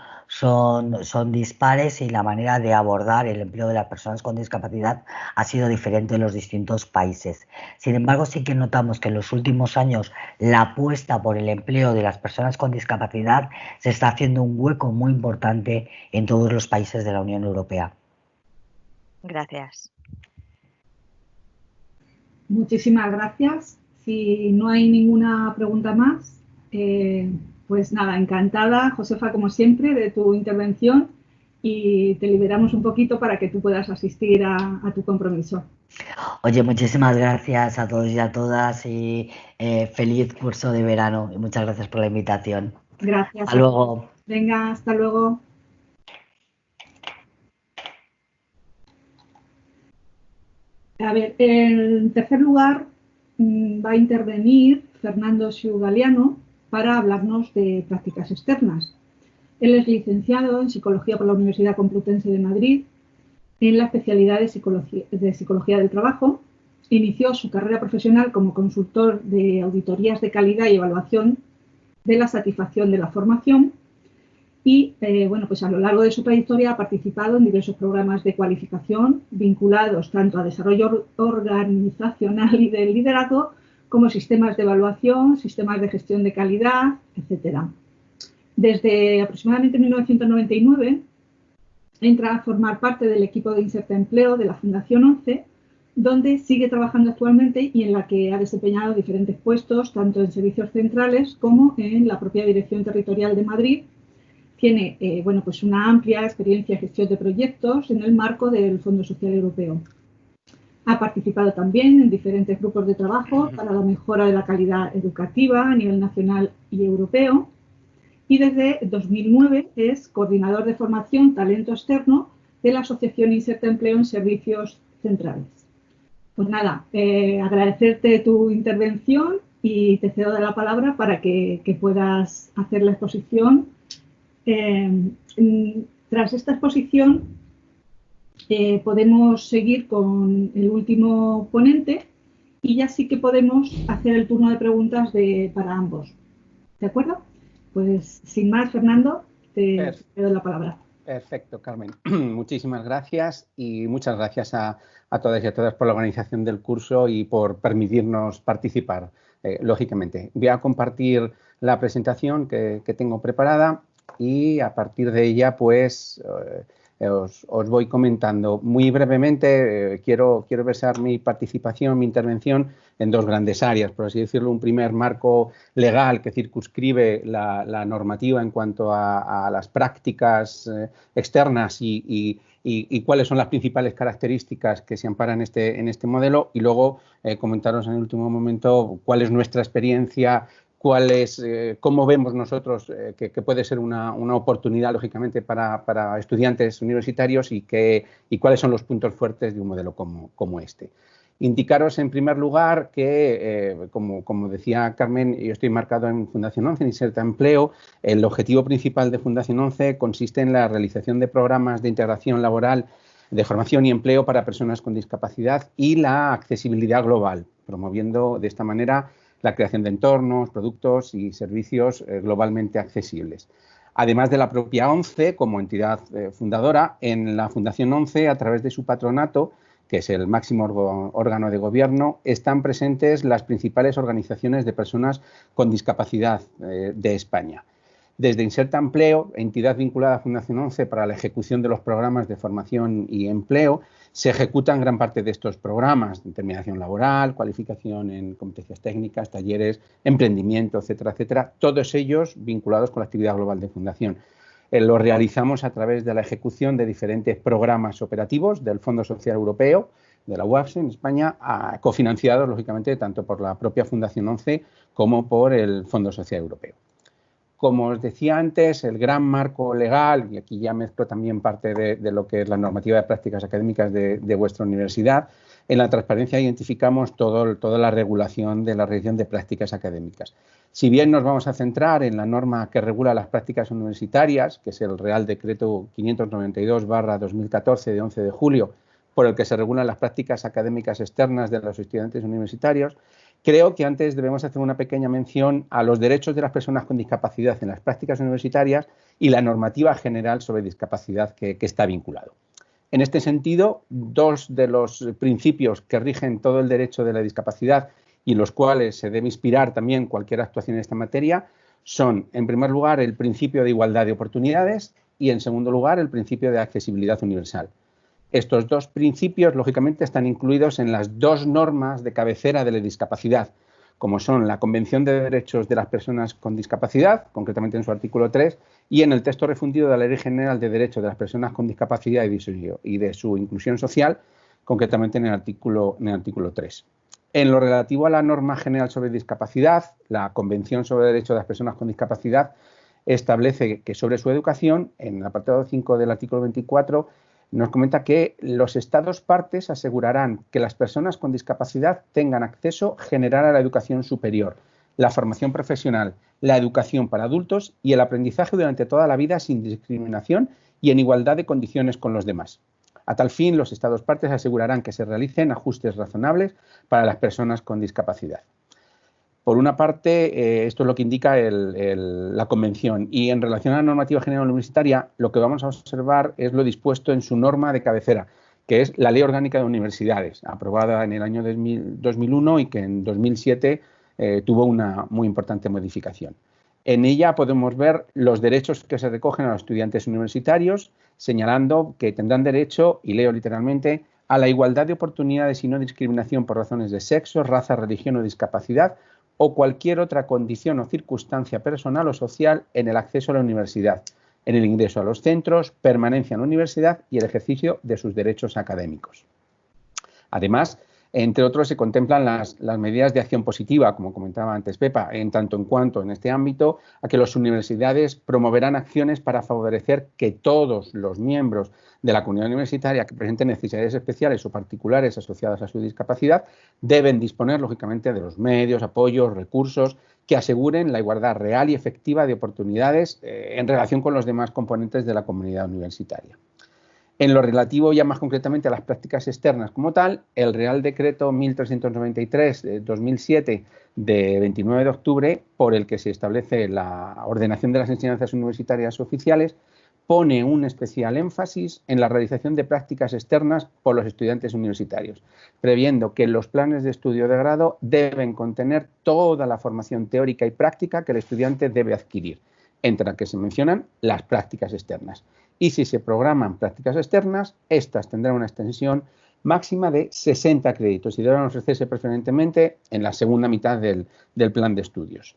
dispares y la manera de abordar el empleo de las personas con discapacidad ha sido diferente en los distintos países. Sin embargo, sí que notamos que en los últimos años la apuesta por el empleo de las personas con discapacidad se está haciendo un hueco muy importante en todos los países de la Unión Europea. Gracias. Muchísimas gracias. Si no hay ninguna pregunta más, pues nada, encantada, Josefa, como siempre, de tu intervención y te liberamos un poquito para que tú puedas asistir a tu compromiso. Oye, muchísimas gracias a todos y a todas y feliz curso de verano y muchas gracias por la invitación. Gracias. Hasta luego. Venga, hasta luego. A ver, en tercer lugar va a intervenir Fernando Siugaliano para hablarnos de prácticas externas. Él es licenciado en Psicología por la Universidad Complutense de Madrid, en la especialidad de Psicología del Trabajo. Inició su carrera profesional como consultor de auditorías de calidad y evaluación de la satisfacción de la formación y, bueno, pues a lo largo de su trayectoria ha participado en diversos programas de cualificación vinculados tanto a desarrollo organizacional y de liderazgo como sistemas de evaluación, sistemas de gestión de calidad, etc. Desde aproximadamente 1999 entra a formar parte del equipo de Inserta Empleo de la Fundación 11, donde sigue trabajando actualmente y en la que ha desempeñado diferentes puestos, tanto en servicios centrales como en la propia Dirección Territorial de Madrid. Tiene bueno, pues una amplia experiencia en gestión de proyectos en el marco del Fondo Social Europeo. Ha participado también en diferentes grupos de trabajo para la mejora de la calidad educativa a nivel nacional y europeo. Y desde 2009 es coordinador de formación talento externo de la Asociación Inserta Empleo en Servicios Centrales. Pues nada, agradecerte tu intervención y te cedo la palabra para que puedas hacer la exposición. Tras esta exposición podemos seguir con el último ponente y ya sí que podemos hacer el turno de preguntas para ambos. ¿De acuerdo? Pues sin más, Fernando, te doy la palabra. Perfecto, Carmen. Muchísimas gracias y muchas gracias a todas y a todas por la organización del curso y por permitirnos participar, lógicamente. Voy a compartir la presentación que tengo preparada y a partir de ella, pues, os voy comentando. Muy brevemente, quiero versar mi participación, mi intervención en dos grandes áreas, por así decirlo. Un primer marco legal que circunscribe la normativa en cuanto a las prácticas externas y cuáles son las principales características que se amparan en este modelo. Y luego comentaros en el último momento cuál es nuestra experiencia, cómo vemos nosotros que puede ser una oportunidad, lógicamente, para estudiantes universitarios y cuáles son los puntos fuertes de un modelo como este. Indicaros en primer lugar que, como decía Carmen, yo estoy marcado en Fundación 11, en Inserta Empleo. El objetivo principal de Fundación 11 consiste en la realización de programas de integración laboral, de formación y empleo para personas con discapacidad y la accesibilidad global, promoviendo de esta manera la creación de entornos, productos y servicios globalmente accesibles. Además de la propia ONCE como entidad fundadora, en la Fundación 11, a través de su patronato, que es el máximo órgano de gobierno, están presentes las principales organizaciones de personas con discapacidad de España. Desde Inserta Empleo, entidad vinculada a Fundación 11 para la ejecución de los programas de formación y empleo, se ejecutan gran parte de estos programas, determinación laboral, cualificación en competencias técnicas, talleres, emprendimiento, etcétera, etcétera, todos ellos vinculados con la actividad global de Fundación. Lo realizamos a través de la ejecución de diferentes programas operativos del Fondo Social Europeo, de la UAFSE en España, cofinanciados, lógicamente, tanto por la propia Fundación 11 como por el Fondo Social Europeo. Como os decía antes, el gran marco legal, y aquí ya mezclo también parte de lo que es la normativa de prácticas académicas de vuestra universidad, en la transparencia identificamos toda la regulación de la realización de prácticas académicas. Si bien nos vamos a centrar en la norma que regula las prácticas universitarias, que es el Real Decreto 592/2014 de 11 de julio, por el que se regulan las prácticas académicas externas de los estudiantes universitarios, creo que antes debemos hacer una pequeña mención a los derechos de las personas con discapacidad en las prácticas universitarias y la normativa general sobre discapacidad que está vinculado. En este sentido, dos de los principios que rigen todo el derecho de la discapacidad y los cuales se debe inspirar también cualquier actuación en esta materia son, en primer lugar, el principio de igualdad de oportunidades y, en segundo lugar, el principio de accesibilidad universal. Estos dos principios, lógicamente, están incluidos en las dos normas de cabecera de la discapacidad, como son la Convención de Derechos de las Personas con Discapacidad, concretamente en su artículo 3, y en el texto refundido de la Ley General de Derechos de las Personas con Discapacidad y de su inclusión social, concretamente en el artículo 3. En lo relativo a la norma general sobre discapacidad, la Convención sobre Derechos de las Personas con Discapacidad establece que sobre su educación, en el apartado 5 del artículo 24, nos comenta que los Estados partes asegurarán que las personas con discapacidad tengan acceso general a la educación superior, la formación profesional, la educación para adultos y el aprendizaje durante toda la vida sin discriminación y en igualdad de condiciones con los demás. A tal fin, los Estados partes asegurarán que se realicen ajustes razonables para las personas con discapacidad. Por una parte, esto es lo que indica la Convención, y en relación a la normativa general universitaria, lo que vamos a observar es lo dispuesto en su norma de cabecera, que es la Ley Orgánica de Universidades, aprobada en el año 2001 y que en 2007 tuvo una muy importante modificación. En ella podemos ver los derechos que se recogen a los estudiantes universitarios, señalando que tendrán derecho, y leo literalmente, a la igualdad de oportunidades y no discriminación por razones de sexo, raza, religión o discapacidad, o cualquier otra condición o circunstancia personal o social en el acceso a la universidad, en el ingreso a los centros, permanencia en la universidad y el ejercicio de sus derechos académicos. Además, entre otros, se contemplan las medidas de acción positiva, como comentaba antes Pepa, en tanto en cuanto en este ámbito a que las universidades promoverán acciones para favorecer que todos los miembros de la comunidad universitaria que presenten necesidades especiales o particulares asociadas a su discapacidad deben disponer, lógicamente, de los medios, apoyos, recursos que aseguren la igualdad real y efectiva de oportunidades en relación con los demás componentes de la comunidad universitaria. En lo relativo ya más concretamente a las prácticas externas como tal, el Real Decreto 1393 de 2007 de 29 de octubre, por el que se establece la ordenación de las enseñanzas universitarias oficiales, pone un especial énfasis en la realización de prácticas externas por los estudiantes universitarios, previendo que los planes de estudio de grado deben contener toda la formación teórica y práctica que el estudiante debe adquirir, entre las que se mencionan las prácticas externas. Y si se programan prácticas externas, estas tendrán una extensión máxima de 60 créditos y deberán ofrecerse preferentemente en la segunda mitad del plan de estudios.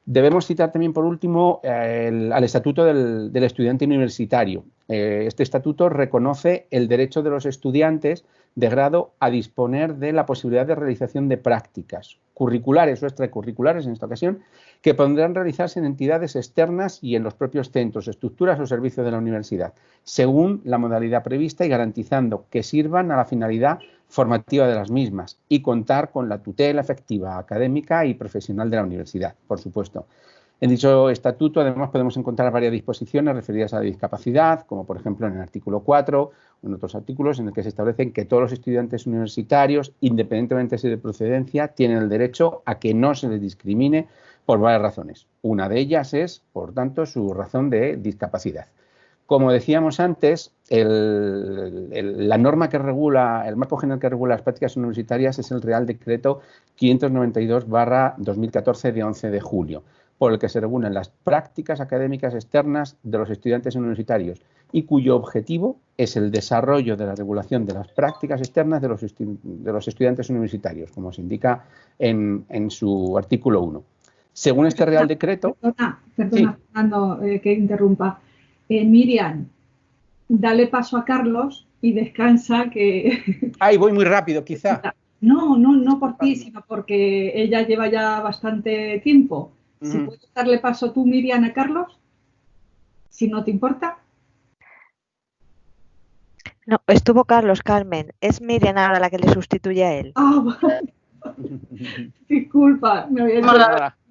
Debemos citar también, por último, al Estatuto del Estudiante Universitario. Este estatuto reconoce el derecho de los estudiantes de grado a disponer de la posibilidad de realización de prácticas, curriculares o extracurriculares en esta ocasión, que podrán realizarse en entidades externas y en los propios centros, estructuras o servicios de la universidad, según la modalidad prevista y garantizando que sirvan a la finalidad formativa de las mismas y contar con la tutela efectiva académica y profesional de la universidad, por supuesto. En dicho estatuto, además, podemos encontrar varias disposiciones referidas a la discapacidad, como por ejemplo en el artículo 4 o en otros artículos en el que se establecen que todos los estudiantes universitarios, independientemente de procedencia, tienen el derecho a que no se les discrimine por varias razones. Una de ellas es, por tanto, su razón de discapacidad. Como decíamos antes, la norma que regula, el marco general que regula las prácticas universitarias es el Real Decreto 592/2014 de 11 de julio, por el que se regulan las prácticas académicas externas de los estudiantes universitarios y cuyo objetivo es el desarrollo de la regulación de las prácticas externas de los estudiantes universitarios, como se indica en su artículo 1. Según este Real Decreto... Perdona, sí. Fernando, que interrumpa. Miriam, dale paso a Carlos y descansa que... Ay, voy muy rápido, quizá. No por ti, sino porque ella lleva ya bastante tiempo. Si puedes darle paso tú, Miriam, a Carlos, si no te importa. No, estuvo Carlos, Carmen. Es Miriam ahora la que le sustituye a él. Ah, vale. Disculpa, me había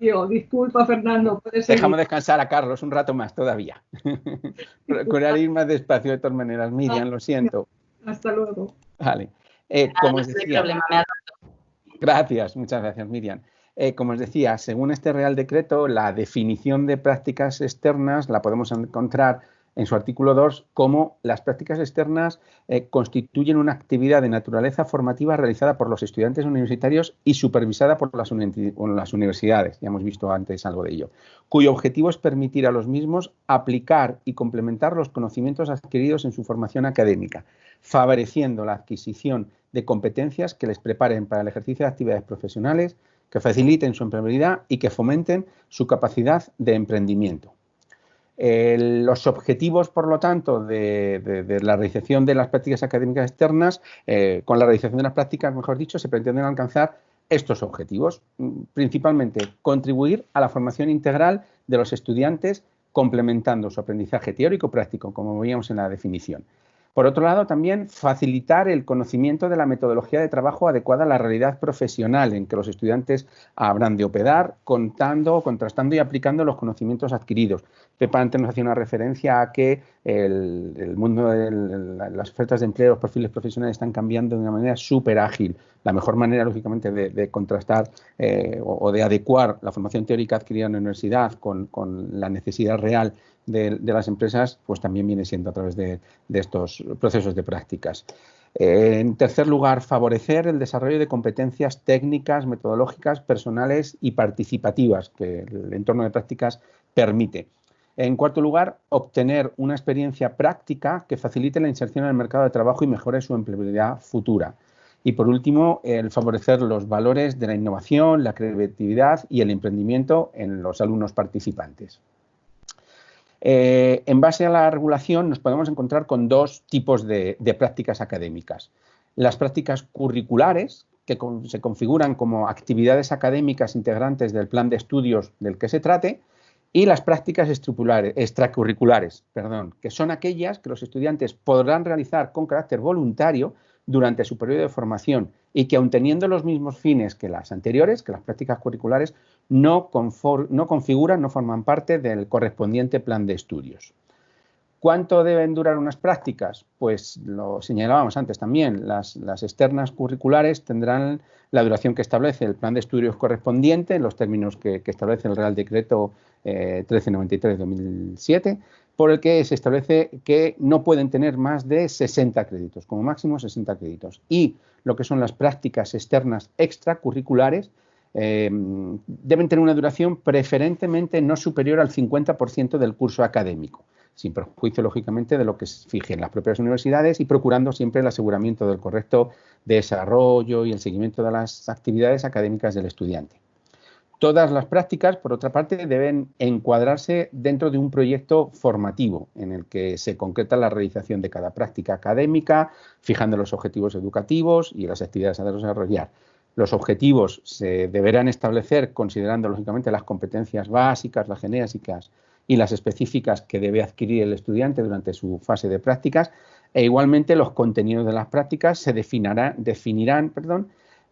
hecho... Disculpa, Fernando. Dejamos descansar a Carlos un rato más todavía. Procurar ir más despacio de todas maneras, Miriam, lo siento. Hasta luego. Vale. Como os decía, gracias, muchas gracias, Miriam. Como os decía, según este Real Decreto, la definición de prácticas externas la podemos encontrar en su artículo 2 como las prácticas externas constituyen una actividad de naturaleza formativa realizada por los estudiantes universitarios y supervisada por las universidades, ya hemos visto antes algo de ello, cuyo objetivo es permitir a los mismos aplicar y complementar los conocimientos adquiridos en su formación académica, favoreciendo la adquisición de competencias que les preparen para el ejercicio de actividades profesionales, que faciliten su empleabilidad y que fomenten su capacidad de emprendimiento. Los objetivos, por lo tanto, de la realización de las prácticas académicas externas, con la realización de las prácticas, mejor dicho, se pretenden alcanzar estos objetivos. Principalmente, contribuir a la formación integral de los estudiantes, complementando su aprendizaje teórico-práctico, como veíamos en la definición. Por otro lado, también facilitar el conocimiento de la metodología de trabajo adecuada a la realidad profesional en que los estudiantes habrán de operar, contando, contrastando y aplicando los conocimientos adquiridos. Pepa antes nos hacía una referencia a que el mundo de las ofertas de empleo, los perfiles profesionales están cambiando de una manera súper ágil. La mejor manera, lógicamente, de contrastar o de adecuar la formación teórica adquirida en la universidad con la necesidad real de las empresas, pues también viene siendo a través de estos procesos de prácticas. En tercer lugar, favorecer el desarrollo de competencias técnicas, metodológicas, personales y participativas que el entorno de prácticas permite. En cuarto lugar, obtener una experiencia práctica que facilite la inserción en el mercado de trabajo y mejore su empleabilidad futura. Y por último, el favorecer los valores de la innovación, la creatividad y el emprendimiento en los alumnos participantes. En base a la regulación nos podemos encontrar con dos tipos de prácticas académicas. Las prácticas curriculares, que se configuran como actividades académicas integrantes del plan de estudios del que se trate, y las prácticas extracurriculares, que son aquellas que los estudiantes podrán realizar con carácter voluntario durante su periodo de formación y que, aun teniendo los mismos fines que las anteriores, que las prácticas curriculares, no configuran, no forman parte del correspondiente plan de estudios. ¿Cuánto deben durar unas prácticas? Pues lo señalábamos antes también, las externas curriculares tendrán la duración que establece el plan de estudios correspondiente en los términos que establece el Real Decreto 1393/2007, por el que se establece que no pueden tener más de 60 créditos, como máximo 60 créditos. Y lo que son las prácticas externas extracurriculares deben tener una duración preferentemente no superior al 50% del curso académico, sin perjuicio, lógicamente, de lo que fijen las propias universidades y procurando siempre el aseguramiento del correcto desarrollo y el seguimiento de las actividades académicas del estudiante. Todas las prácticas, por otra parte, deben encuadrarse dentro de un proyecto formativo en el que se concreta la realización de cada práctica académica, fijando los objetivos educativos y las actividades a desarrollar. Los objetivos se deberán establecer considerando, lógicamente, las competencias básicas, las genésicas y las específicas que debe adquirir el estudiante durante su fase de prácticas, e igualmente los contenidos de las prácticas se definirán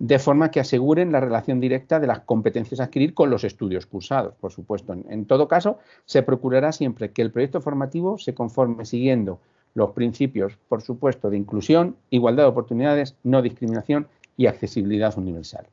de forma que aseguren la relación directa de las competencias a adquirir con los estudios cursados, por supuesto. En todo caso, se procurará siempre que el proyecto formativo se conforme siguiendo los principios, por supuesto, de inclusión, igualdad de oportunidades, no discriminación y accesibilidad universal.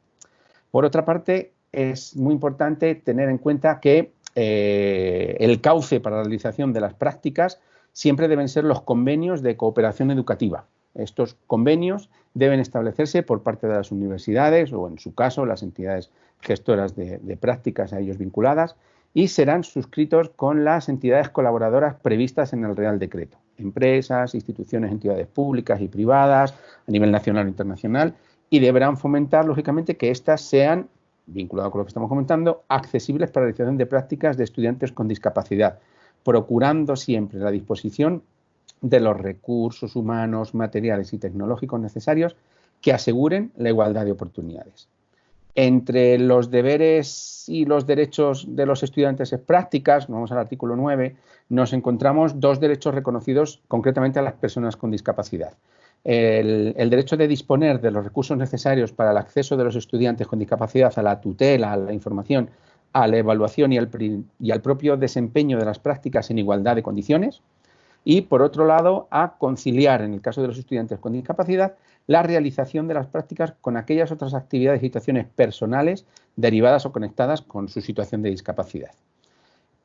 Por otra parte, es muy importante tener en cuenta que el cauce para la realización de las prácticas siempre deben ser los convenios de cooperación educativa. Estos convenios deben establecerse por parte de las universidades o, en su caso, las entidades gestoras de prácticas a ellos vinculadas, y serán suscritos con las entidades colaboradoras previstas en el Real Decreto. Empresas, instituciones, entidades públicas y privadas a nivel nacional o internacional, y deberán fomentar, lógicamente, que éstas sean, vinculadas con lo que estamos comentando, accesibles para la realización de prácticas de estudiantes con discapacidad, procurando siempre la disposición de los recursos humanos, materiales y tecnológicos necesarios que aseguren la igualdad de oportunidades. Entre los deberes y los derechos de los estudiantes en prácticas, vamos al artículo 9, nos encontramos dos derechos reconocidos concretamente a las personas con discapacidad. El derecho de disponer de los recursos necesarios para el acceso de los estudiantes con discapacidad a la tutela, a la información, a la evaluación y al propio desempeño de las prácticas en igualdad de condiciones. Y, por otro lado, a conciliar, en el caso de los estudiantes con discapacidad, la realización de las prácticas con aquellas otras actividades y situaciones personales derivadas o conectadas con su situación de discapacidad.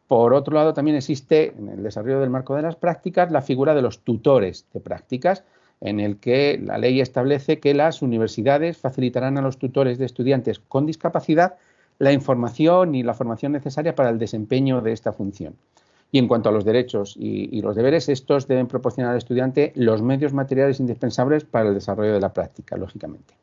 Por otro lado, también existe, en el desarrollo del marco de las prácticas, la figura de los tutores de prácticas, en el que la ley establece que las universidades facilitarán a los tutores de estudiantes con discapacidad la información y la formación necesaria para el desempeño de esta función. Y en cuanto a los derechos y los deberes, estos deben proporcionar al estudiante los medios materiales indispensables para el desarrollo de la práctica, lógicamente.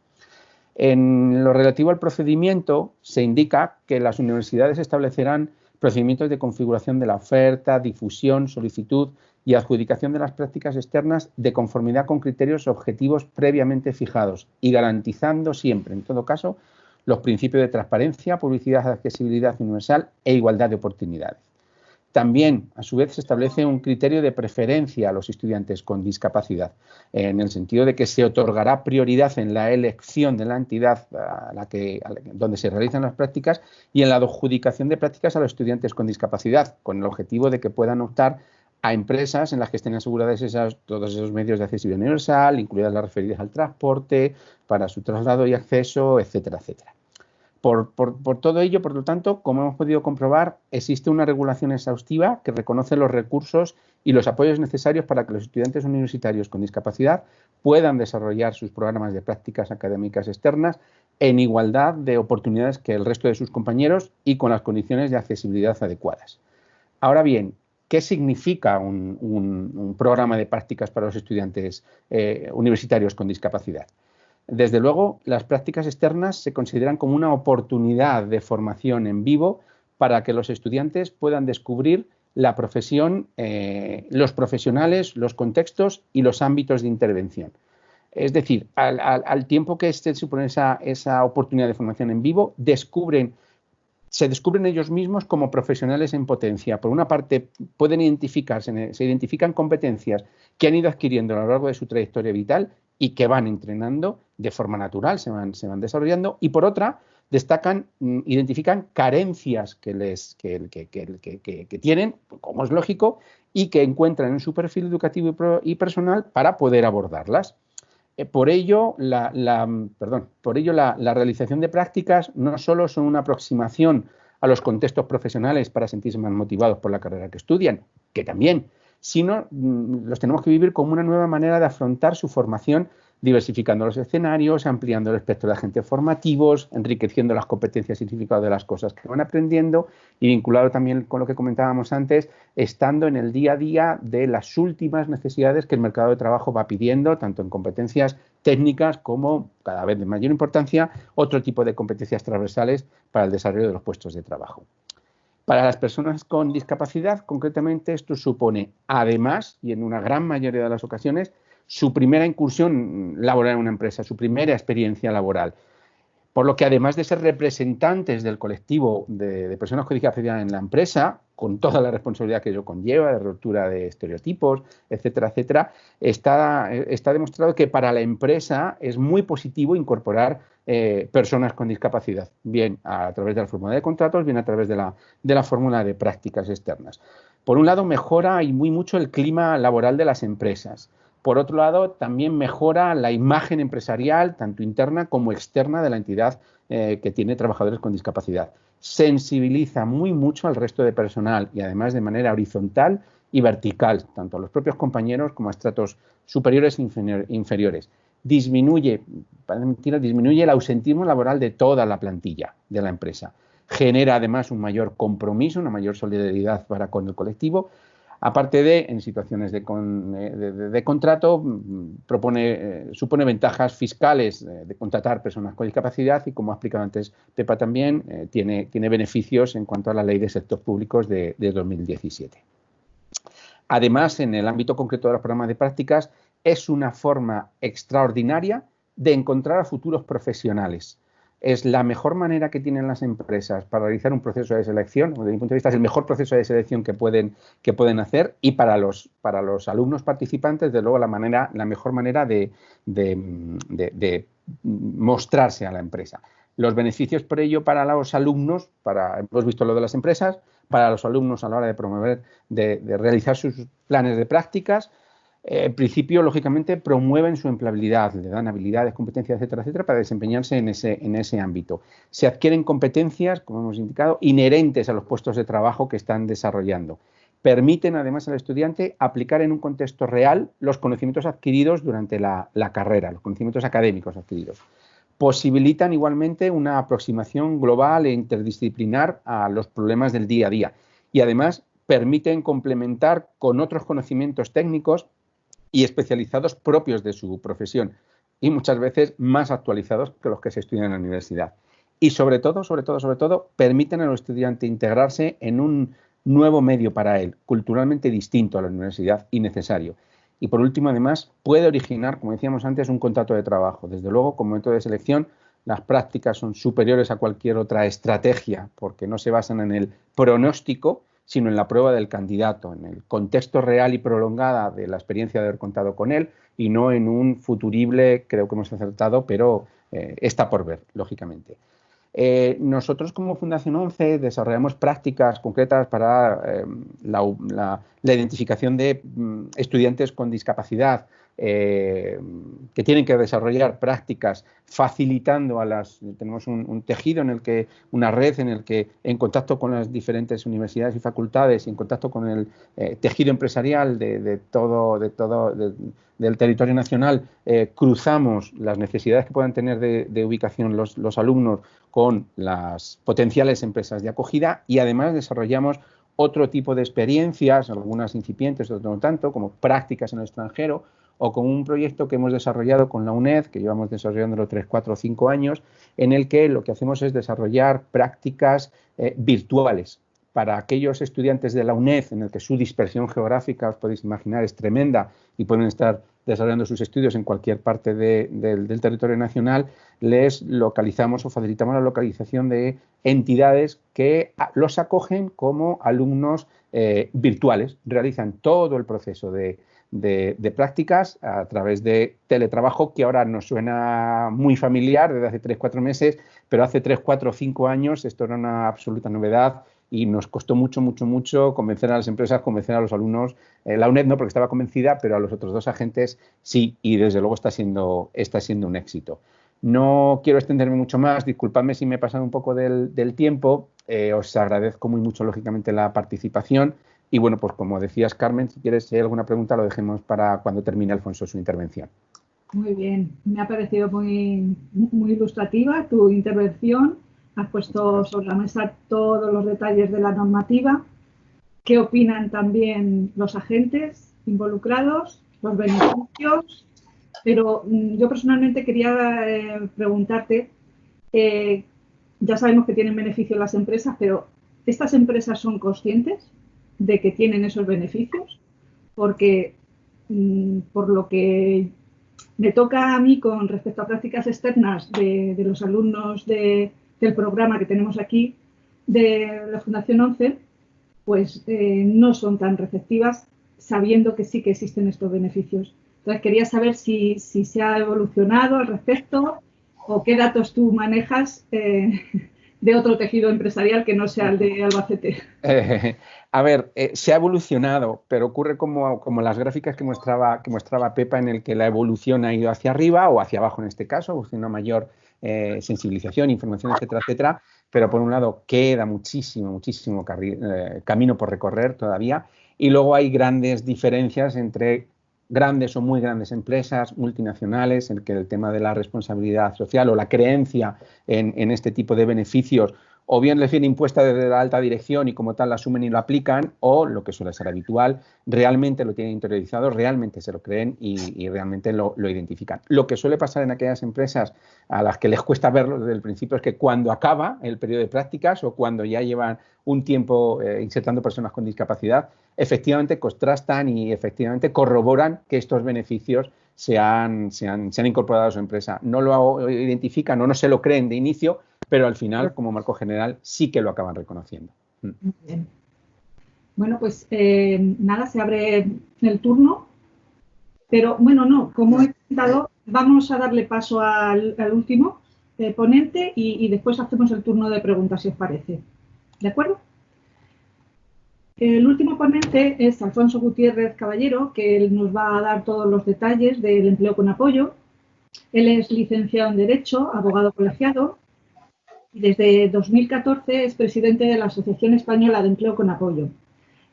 En lo relativo al procedimiento, se indica que las universidades establecerán procedimientos de configuración de la oferta, difusión, solicitud y adjudicación de las prácticas externas de conformidad con criterios objetivos previamente fijados y garantizando siempre, en todo caso, los principios de transparencia, publicidad, accesibilidad universal e igualdad de oportunidades. También, a su vez, se establece un criterio de preferencia a los estudiantes con discapacidad, en el sentido de que se otorgará prioridad en la elección de la entidad donde se realizan las prácticas y en la adjudicación de prácticas a los estudiantes con discapacidad, con el objetivo de que puedan optar a empresas en las que estén aseguradas todos esos medios de accesibilidad universal, incluidas las referidas al transporte, para su traslado y acceso, etcétera, etcétera. Por todo ello, por lo tanto, como hemos podido comprobar, existe una regulación exhaustiva que reconoce los recursos y los apoyos necesarios para que los estudiantes universitarios con discapacidad puedan desarrollar sus programas de prácticas académicas externas en igualdad de oportunidades que el resto de sus compañeros y con las condiciones de accesibilidad adecuadas. Ahora bien, ¿qué significa un programa de prácticas para los estudiantes universitarios con discapacidad? Desde luego, las prácticas externas se consideran como una oportunidad de formación en vivo para que los estudiantes puedan descubrir la profesión, los profesionales, los contextos y los ámbitos de intervención. Es decir, al tiempo que se supone esa oportunidad de formación en vivo, se descubren ellos mismos como profesionales en potencia. Por una parte, se identifican competencias que han ido adquiriendo a lo largo de su trayectoria vital y que van entrenando de forma natural, se van desarrollando, y por otra, identifican carencias que tienen, como es lógico, y que encuentran en su perfil educativo y personal para poder abordarlas. Por ello, la realización de prácticas no solo son una aproximación a los contextos profesionales para sentirse más motivados por la carrera que estudian, que también, sino los tenemos que vivir como una nueva manera de afrontar su formación, diversificando los escenarios, ampliando el espectro de agentes formativos, enriqueciendo las competencias y significado de las cosas que van aprendiendo y vinculado también con lo que comentábamos antes, estando en el día a día de las últimas necesidades que el mercado de trabajo va pidiendo, tanto en competencias técnicas como, cada vez de mayor importancia, otro tipo de competencias transversales para el desarrollo de los puestos de trabajo. Para las personas con discapacidad, concretamente, esto supone, además, y en una gran mayoría de las ocasiones, su primera incursión laboral en una empresa, su primera experiencia laboral. Por lo que además de ser representantes del colectivo de personas con discapacidad en la empresa, con toda la responsabilidad que ello conlleva, de ruptura de estereotipos, etcétera, etcétera, está demostrado que para la empresa es muy positivo incorporar personas con discapacidad, bien a través de la fórmula de contratos, bien a través de la fórmula de prácticas externas. Por un lado, mejora y muy mucho el clima laboral de las empresas. Por otro lado, también mejora la imagen empresarial, tanto interna como externa, de la entidad que tiene trabajadores con discapacidad. Sensibiliza muy mucho al resto de personal y además de manera horizontal y vertical, tanto a los propios compañeros como a estratos superiores e inferiores. Disminuye el ausentismo laboral de toda la plantilla de la empresa. Genera además un mayor compromiso, una mayor solidaridad para con el colectivo. Aparte de, en situaciones de contrato, supone ventajas fiscales de contratar personas con discapacidad y, como ha explicado antes Pepa también, tiene beneficios en cuanto a la Ley de Sector Públicos de 2017. Además, en el ámbito concreto de los programas de prácticas, es una forma extraordinaria de encontrar a futuros profesionales. Es la mejor manera que tienen las empresas para realizar un proceso de selección. Desde mi punto de vista, es el mejor proceso de selección que pueden hacer, y para los alumnos participantes, de luego, la mejor manera de mostrarse a la empresa. Los beneficios por ello para los alumnos, hemos visto lo de las empresas, para los alumnos a la hora de promover, de realizar sus planes de prácticas. En principio, lógicamente, promueven su empleabilidad, le dan habilidades, competencias, etcétera, etcétera, para desempeñarse en ese ámbito. Se adquieren competencias, como hemos indicado, inherentes a los puestos de trabajo que están desarrollando. Permiten, además, al estudiante aplicar en un contexto real los conocimientos adquiridos durante la carrera, los conocimientos académicos adquiridos. Posibilitan igualmente una aproximación global e interdisciplinar a los problemas del día a día, y además permiten complementar con otros conocimientos técnicos y especializados propios de su profesión, y muchas veces más actualizados que los que se estudian en la universidad. Y sobre todo, permiten al estudiante integrarse en un nuevo medio para él, culturalmente distinto a la universidad y necesario. Y por último, además, puede originar, como decíamos antes, un contrato de trabajo. Desde luego, como método de selección, las prácticas son superiores a cualquier otra estrategia, porque no se basan en el pronóstico, sino en la prueba del candidato, en el contexto real y prolongada de la experiencia de haber contado con él, y no en un futurible, creo que hemos acertado, pero está por ver, lógicamente. Nosotros, como Fundación ONCE, desarrollamos prácticas concretas para la identificación de estudiantes con discapacidad, que tienen que desarrollar prácticas facilitando tenemos un tejido una red en el que, en contacto con las diferentes universidades y facultades y en contacto con el tejido empresarial del territorio nacional, cruzamos las necesidades que puedan tener de ubicación los alumnos con las potenciales empresas de acogida, y además desarrollamos otro tipo de experiencias, algunas incipientes, otras no tanto, como prácticas en el extranjero, o con un proyecto que hemos desarrollado con la UNED, que llevamos desarrollándolo 3, 4 o 5 años, en el que lo que hacemos es desarrollar prácticas virtuales para aquellos estudiantes de la UNED, en el que su dispersión geográfica, os podéis imaginar, es tremenda y pueden estar desarrollando sus estudios en cualquier parte del territorio nacional. Les localizamos o facilitamos la localización de entidades que los acogen como alumnos virtuales. Realizan todo el proceso de prácticas a través de teletrabajo, que ahora nos suena muy familiar desde hace 3, 4 meses, pero hace 3, 4 o 5 años esto era una absoluta novedad y nos costó mucho convencer a las empresas, convencer a los alumnos. La UNED no, porque estaba convencida, pero a los otros 2 agentes sí, y desde luego está siendo un éxito. No quiero extenderme mucho más, disculpadme si me he pasado un poco del tiempo, os agradezco muy mucho, lógicamente, la participación. Y bueno, pues como decías, Carmen, si quieres alguna pregunta, lo dejemos para cuando termine Alfonso su intervención. Muy bien, me ha parecido muy ilustrativa tu intervención. Has puesto sobre la mesa todos los detalles de la normativa. ¿Qué opinan también los agentes involucrados, los beneficios? Pero yo personalmente quería preguntarte, ya sabemos que tienen beneficios las empresas, pero ¿estas empresas son conscientes de que tienen esos beneficios? Porque por lo que Me toca a mí, con respecto a prácticas externas de los alumnos del programa que tenemos aquí de la Fundación 11, pues no son tan receptivas, sabiendo que sí que existen estos beneficios. Entonces, quería saber si se ha evolucionado al respecto o qué datos tú manejas de otro tejido empresarial que no sea el de Albacete. A ver, se ha evolucionado, pero ocurre como las gráficas que mostraba Pepa, en el que la evolución ha ido hacia arriba o hacia abajo en este caso, hacia una mayor sensibilización, información, etcétera, etcétera. Pero por un lado queda muchísimo camino por recorrer todavía, y luego hay grandes diferencias entre grandes o muy grandes empresas multinacionales, en que el tema de la responsabilidad social o la creencia en este tipo de beneficios o bien les viene impuesta desde la alta dirección y como tal la asumen y lo aplican, o, lo que suele ser habitual, realmente lo tienen interiorizado, realmente se lo creen y realmente lo identifican. Lo que suele pasar en aquellas empresas a las que les cuesta verlo desde el principio es que cuando acaba el periodo de prácticas o cuando ya llevan un tiempo insertando personas con discapacidad, efectivamente contrastan y efectivamente corroboran que estos beneficios se han incorporado a su empresa. No lo identifican o no se lo creen de inicio, pero al final, como marco general, sí que lo acaban reconociendo. Muy bien. Bueno, pues nada, se abre el turno, pero bueno, no, como he comentado, vamos a darle paso al último ponente y después hacemos el turno de preguntas, si os parece. ¿De acuerdo? El último ponente es Alfonso Gutiérrez Caballero, que él nos va a dar todos los detalles del empleo con apoyo. Él es licenciado en Derecho, abogado colegiado, y desde 2014 es presidente de la Asociación Española de Empleo con Apoyo.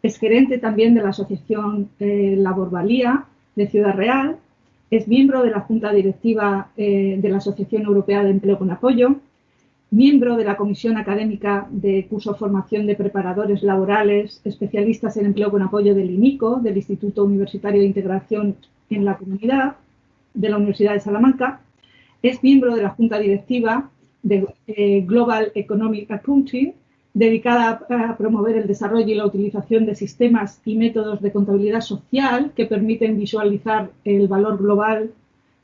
Es gerente también de la Asociación Laborvalía de Ciudad Real. Es miembro de la Junta Directiva de la Asociación Europea de Empleo con Apoyo. Miembro de la Comisión Académica de Curso Formación de Preparadores Laborales, especialistas en empleo con apoyo del INICO, del Instituto Universitario de Integración en la Comunidad, de la Universidad de Salamanca. Es miembro de la Junta Directiva de Global Economic Accounting, dedicada a promover el desarrollo y la utilización de sistemas y métodos de contabilidad social que permiten visualizar el valor global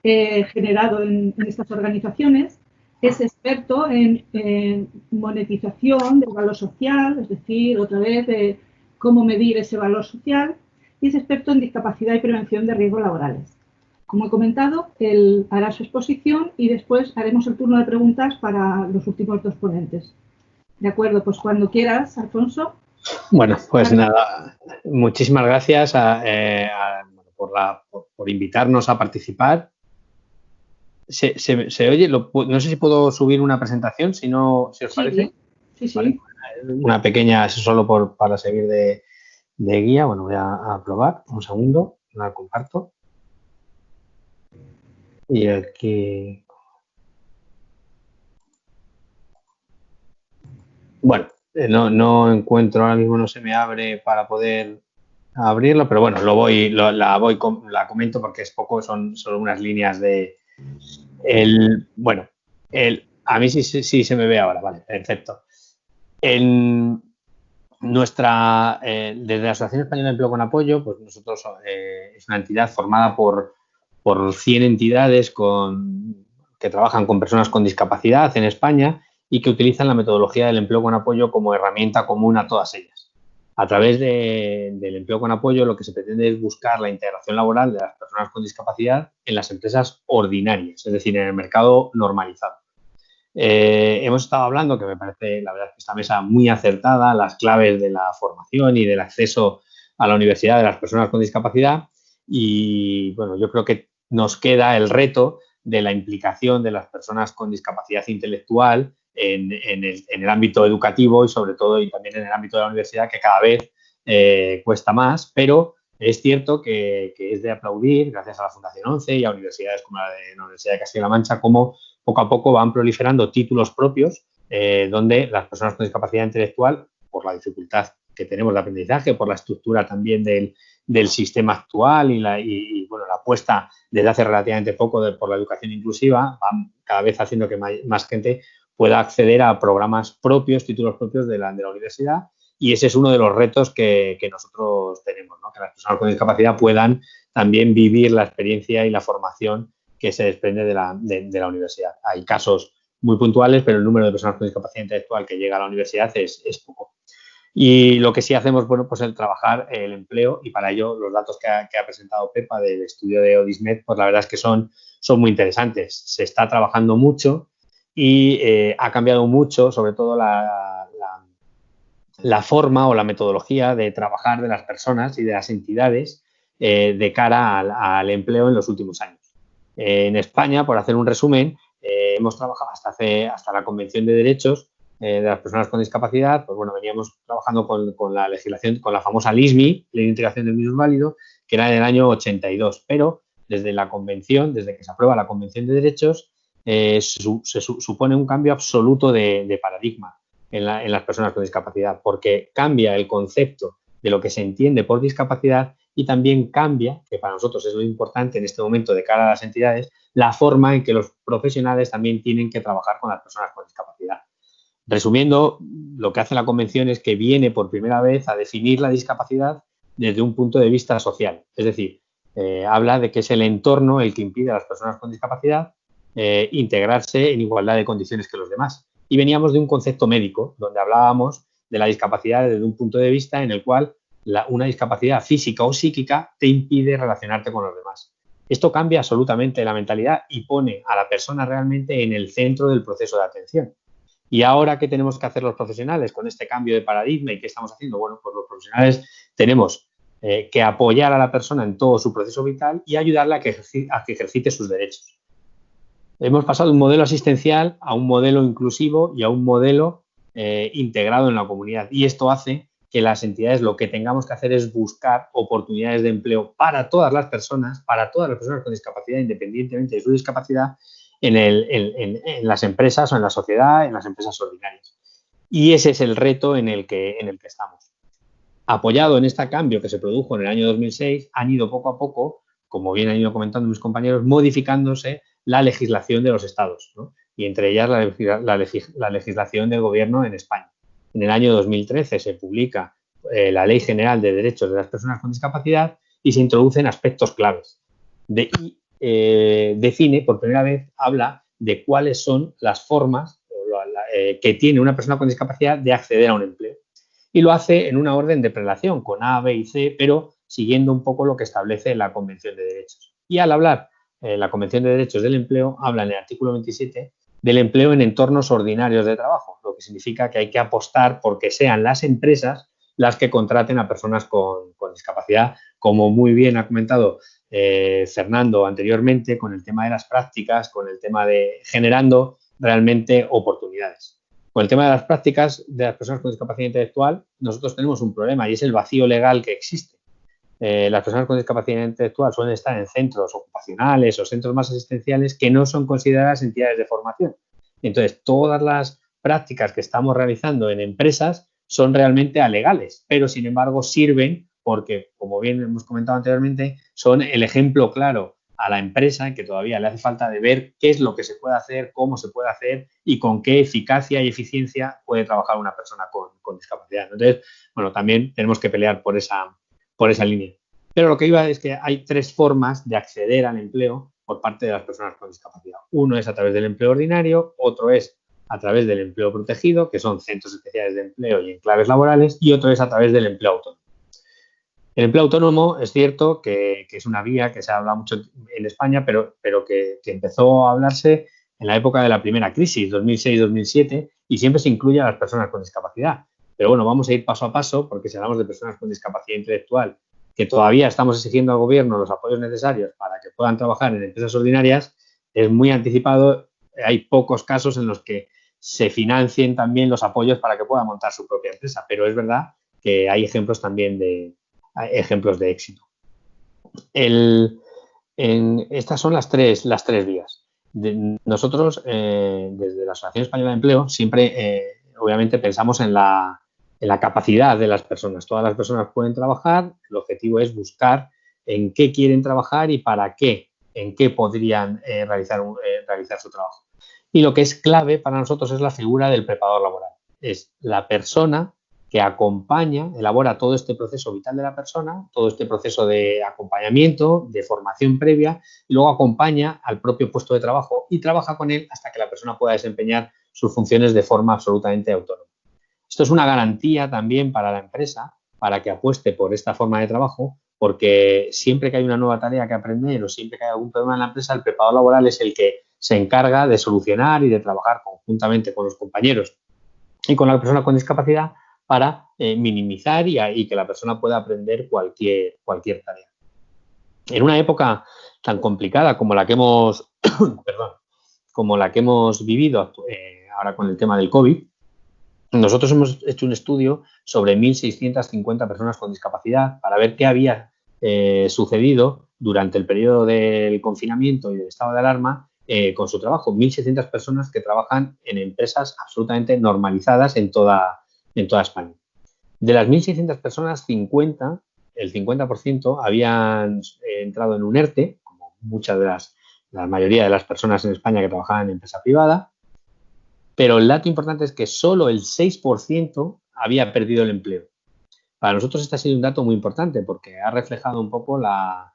generado en estas organizaciones. Es experto en monetización del valor social, es decir, otra vez, de cómo medir ese valor social, y es experto en discapacidad y prevención de riesgos laborales. Como he comentado, él hará su exposición y después haremos el turno de preguntas para los últimos dos ponentes. De acuerdo, pues cuando quieras, Alfonso. Bueno, pues nada, muchísimas gracias por invitarnos a participar. ¿Se oye? No sé si puedo subir una presentación, si os parece. Sí. Vale. Una pequeña, solo para seguir de guía. Bueno, voy a probar. Un segundo, la comparto. Y aquí... Bueno, no encuentro ahora mismo, no se me abre para poder abrirlo, pero bueno, la comento porque es poco, son solo unas líneas de... a mí sí se me ve ahora, vale, perfecto. Desde la Asociación Española de Empleo con Apoyo, pues nosotros es una entidad formada por 100 entidades que trabajan con personas con discapacidad en España y que utilizan la metodología del empleo con apoyo como herramienta común a todas ellas. A través del empleo con apoyo, lo que se pretende es buscar la integración laboral de las personas con discapacidad en las empresas ordinarias, es decir, en el mercado normalizado. Hemos estado hablando, que me parece, la verdad, que esta mesa muy acertada, las claves de la formación y del acceso a la universidad de las personas con discapacidad, y bueno, yo creo que nos queda el reto de la implicación de las personas con discapacidad intelectual en el ámbito educativo y sobre todo y también en el ámbito de la universidad, que cada vez cuesta más, pero es cierto que es de aplaudir, gracias a la Fundación 11 y a universidades como la de la Universidad de Castilla-La Mancha, cómo poco a poco van proliferando títulos propios donde las personas con discapacidad intelectual, por la dificultad que tenemos de aprendizaje, por la estructura también del sistema actual y bueno, la apuesta desde hace relativamente poco por la educación inclusiva, van cada vez haciendo que más gente pueda acceder a programas propios, títulos propios de la universidad, y ese es uno de los retos que nosotros tenemos, ¿no? Que las personas con discapacidad puedan también vivir la experiencia y la formación que se desprende de la universidad. Hay casos muy puntuales, pero el número de personas con discapacidad intelectual que llega a la universidad es poco. Y lo que sí hacemos, bueno, pues el trabajar el empleo, y para ello los datos que ha presentado Pepa del estudio de Odismet, pues la verdad es que son muy interesantes. Se está trabajando mucho y ha cambiado mucho, sobre todo la forma o la metodología de trabajar de las personas y de las entidades de cara al empleo en los últimos años. En España, por hacer un resumen, hemos trabajado hasta la Convención de Derechos de las Personas con Discapacidad. Pues bueno, veníamos trabajando con la legislación, con la famosa LISMI, Ley de Integración del Minusválido, que era en el año 82, pero desde la Convención, desde que se aprueba la Convención de Derechos, se supone un cambio absoluto de paradigma en las personas con discapacidad, porque cambia el concepto de lo que se entiende por discapacidad y también cambia, que para nosotros es lo importante en este momento de cara a las entidades, la forma en que los profesionales también tienen que trabajar con las personas con discapacidad. Resumiendo, lo que hace la Convención es que viene por primera vez a definir la discapacidad desde un punto de vista social. Es decir, habla de que es el entorno el que impide a las personas con discapacidad integrarse en igualdad de condiciones que los demás. Y veníamos de un concepto médico, donde hablábamos de la discapacidad desde un punto de vista en el cual una discapacidad física o psíquica te impide relacionarte con los demás. Esto cambia absolutamente la mentalidad y pone a la persona realmente en el centro del proceso de atención. ¿Y ahora qué tenemos que hacer los profesionales con este cambio de paradigma y qué estamos haciendo? Bueno, pues los profesionales tenemos que apoyar a la persona en todo su proceso vital y ayudarla a que ejercite sus derechos. Hemos pasado de un modelo asistencial a un modelo inclusivo y a un modelo integrado en la comunidad. Y esto hace que las entidades lo que tengamos que hacer es buscar oportunidades de empleo para todas las personas con discapacidad, independientemente de su discapacidad, en las empresas o en la sociedad, en las empresas ordinarias. Y ese es el reto en el que estamos. Apoyado en este cambio que se produjo en el año 2006, han ido poco a poco, como bien han ido comentando mis compañeros, modificándose la legislación de los estados, ¿no? Y entre ellas la legislación del gobierno en España. En el año 2013 se publica la Ley General de Derechos de las Personas con Discapacidad y se introducen aspectos claves. Define, por primera vez, habla de cuáles son las formas que tiene una persona con discapacidad de acceder a un empleo. Y lo hace en una orden de prelación, con A, B y C, pero siguiendo un poco lo que establece la Convención de Derechos. Y al hablar la Convención de Derechos del Empleo, habla en el artículo 27 del empleo en entornos ordinarios de trabajo, lo que significa que hay que apostar porque sean las empresas las que contraten a personas con discapacidad, como muy bien ha comentado Fernando anteriormente, con el tema de las prácticas, con el tema de generando realmente oportunidades. Con el tema de las prácticas de las personas con discapacidad intelectual, nosotros tenemos un problema y es el vacío legal que existe. Las personas con discapacidad intelectual suelen estar en centros ocupacionales o centros más asistenciales que no son consideradas entidades de formación. Entonces, todas las prácticas que estamos realizando en empresas son realmente alegales, pero sin embargo sirven porque, como bien hemos comentado anteriormente, son el ejemplo claro a la empresa que todavía le hace falta de ver qué es lo que se puede hacer, cómo se puede hacer y con qué eficacia y eficiencia puede trabajar una persona con discapacidad. Entonces, bueno, también tenemos que pelear por esa línea. Pero lo que iba es que hay tres formas de acceder al empleo por parte de las personas con discapacidad. Uno es a través del empleo ordinario, otro es a través del empleo protegido, que son centros especiales de empleo y enclaves laborales, y otro es a través del empleo autónomo. El empleo autónomo es cierto que es una vía que se habla mucho en España, pero que empezó a hablarse en la época de la primera crisis, 2006-2007, y siempre se incluye a las personas con discapacidad. Pero bueno, vamos a ir paso a paso, porque si hablamos de personas con discapacidad intelectual, que todavía estamos exigiendo al gobierno los apoyos necesarios para que puedan trabajar en empresas ordinarias, es muy anticipado. Hay pocos casos en los que se financien también los apoyos para que puedan montar su propia empresa, pero es verdad que hay ejemplos también de éxito. Estas son las tres vías. Nosotros, desde la Asociación Española de Empleo, siempre, obviamente, pensamos en la capacidad de las personas. Todas las personas pueden trabajar. El objetivo es buscar en qué quieren trabajar y para qué, en qué podrían realizar su trabajo. Y lo que es clave para nosotros es la figura del preparador laboral. Es la persona que acompaña, elabora todo este proceso vital de la persona, todo este proceso de acompañamiento, de formación previa, y luego acompaña al propio puesto de trabajo y trabaja con él hasta que la persona pueda desempeñar sus funciones de forma absolutamente autónoma. Esto es una garantía también para la empresa, para que apueste por esta forma de trabajo, porque siempre que hay una nueva tarea que aprender o siempre que hay algún problema en la empresa, el preparador laboral es el que se encarga de solucionar y de trabajar conjuntamente con los compañeros y con la persona con discapacidad para minimizar y que la persona pueda aprender cualquier tarea. En una época tan complicada como la que hemos, vivido ahora con el tema del COVID, nosotros hemos hecho un estudio sobre 1.650 personas con discapacidad para ver qué había sucedido durante el periodo del confinamiento y del estado de alarma con su trabajo. 1.600 personas que trabajan en empresas absolutamente normalizadas en toda España. De las 1.600 personas, el 50% habían entrado en un ERTE, como la mayoría de las personas en España que trabajaban en empresa privada, pero el dato importante es que solo el 6% había perdido el empleo. Para nosotros este ha sido un dato muy importante porque ha reflejado un poco la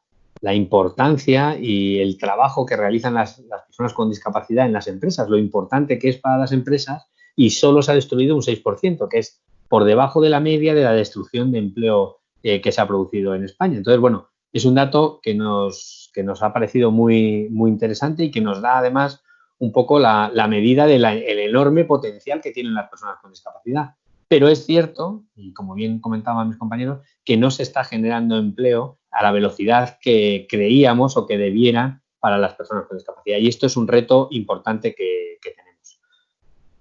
importancia y el trabajo que realizan las personas con discapacidad en las empresas, lo importante que es para las empresas, y solo se ha destruido un 6%, que es por debajo de la media de la destrucción de empleo que se ha producido en España. Entonces, bueno, es un dato que nos ha parecido muy, muy interesante y que nos da además un poco la medida del enorme potencial que tienen las personas con discapacidad. Pero es cierto, y como bien comentaban mis compañeros, que no se está generando empleo a la velocidad que creíamos o que debieran para las personas con discapacidad. Y esto es un reto importante que tenemos.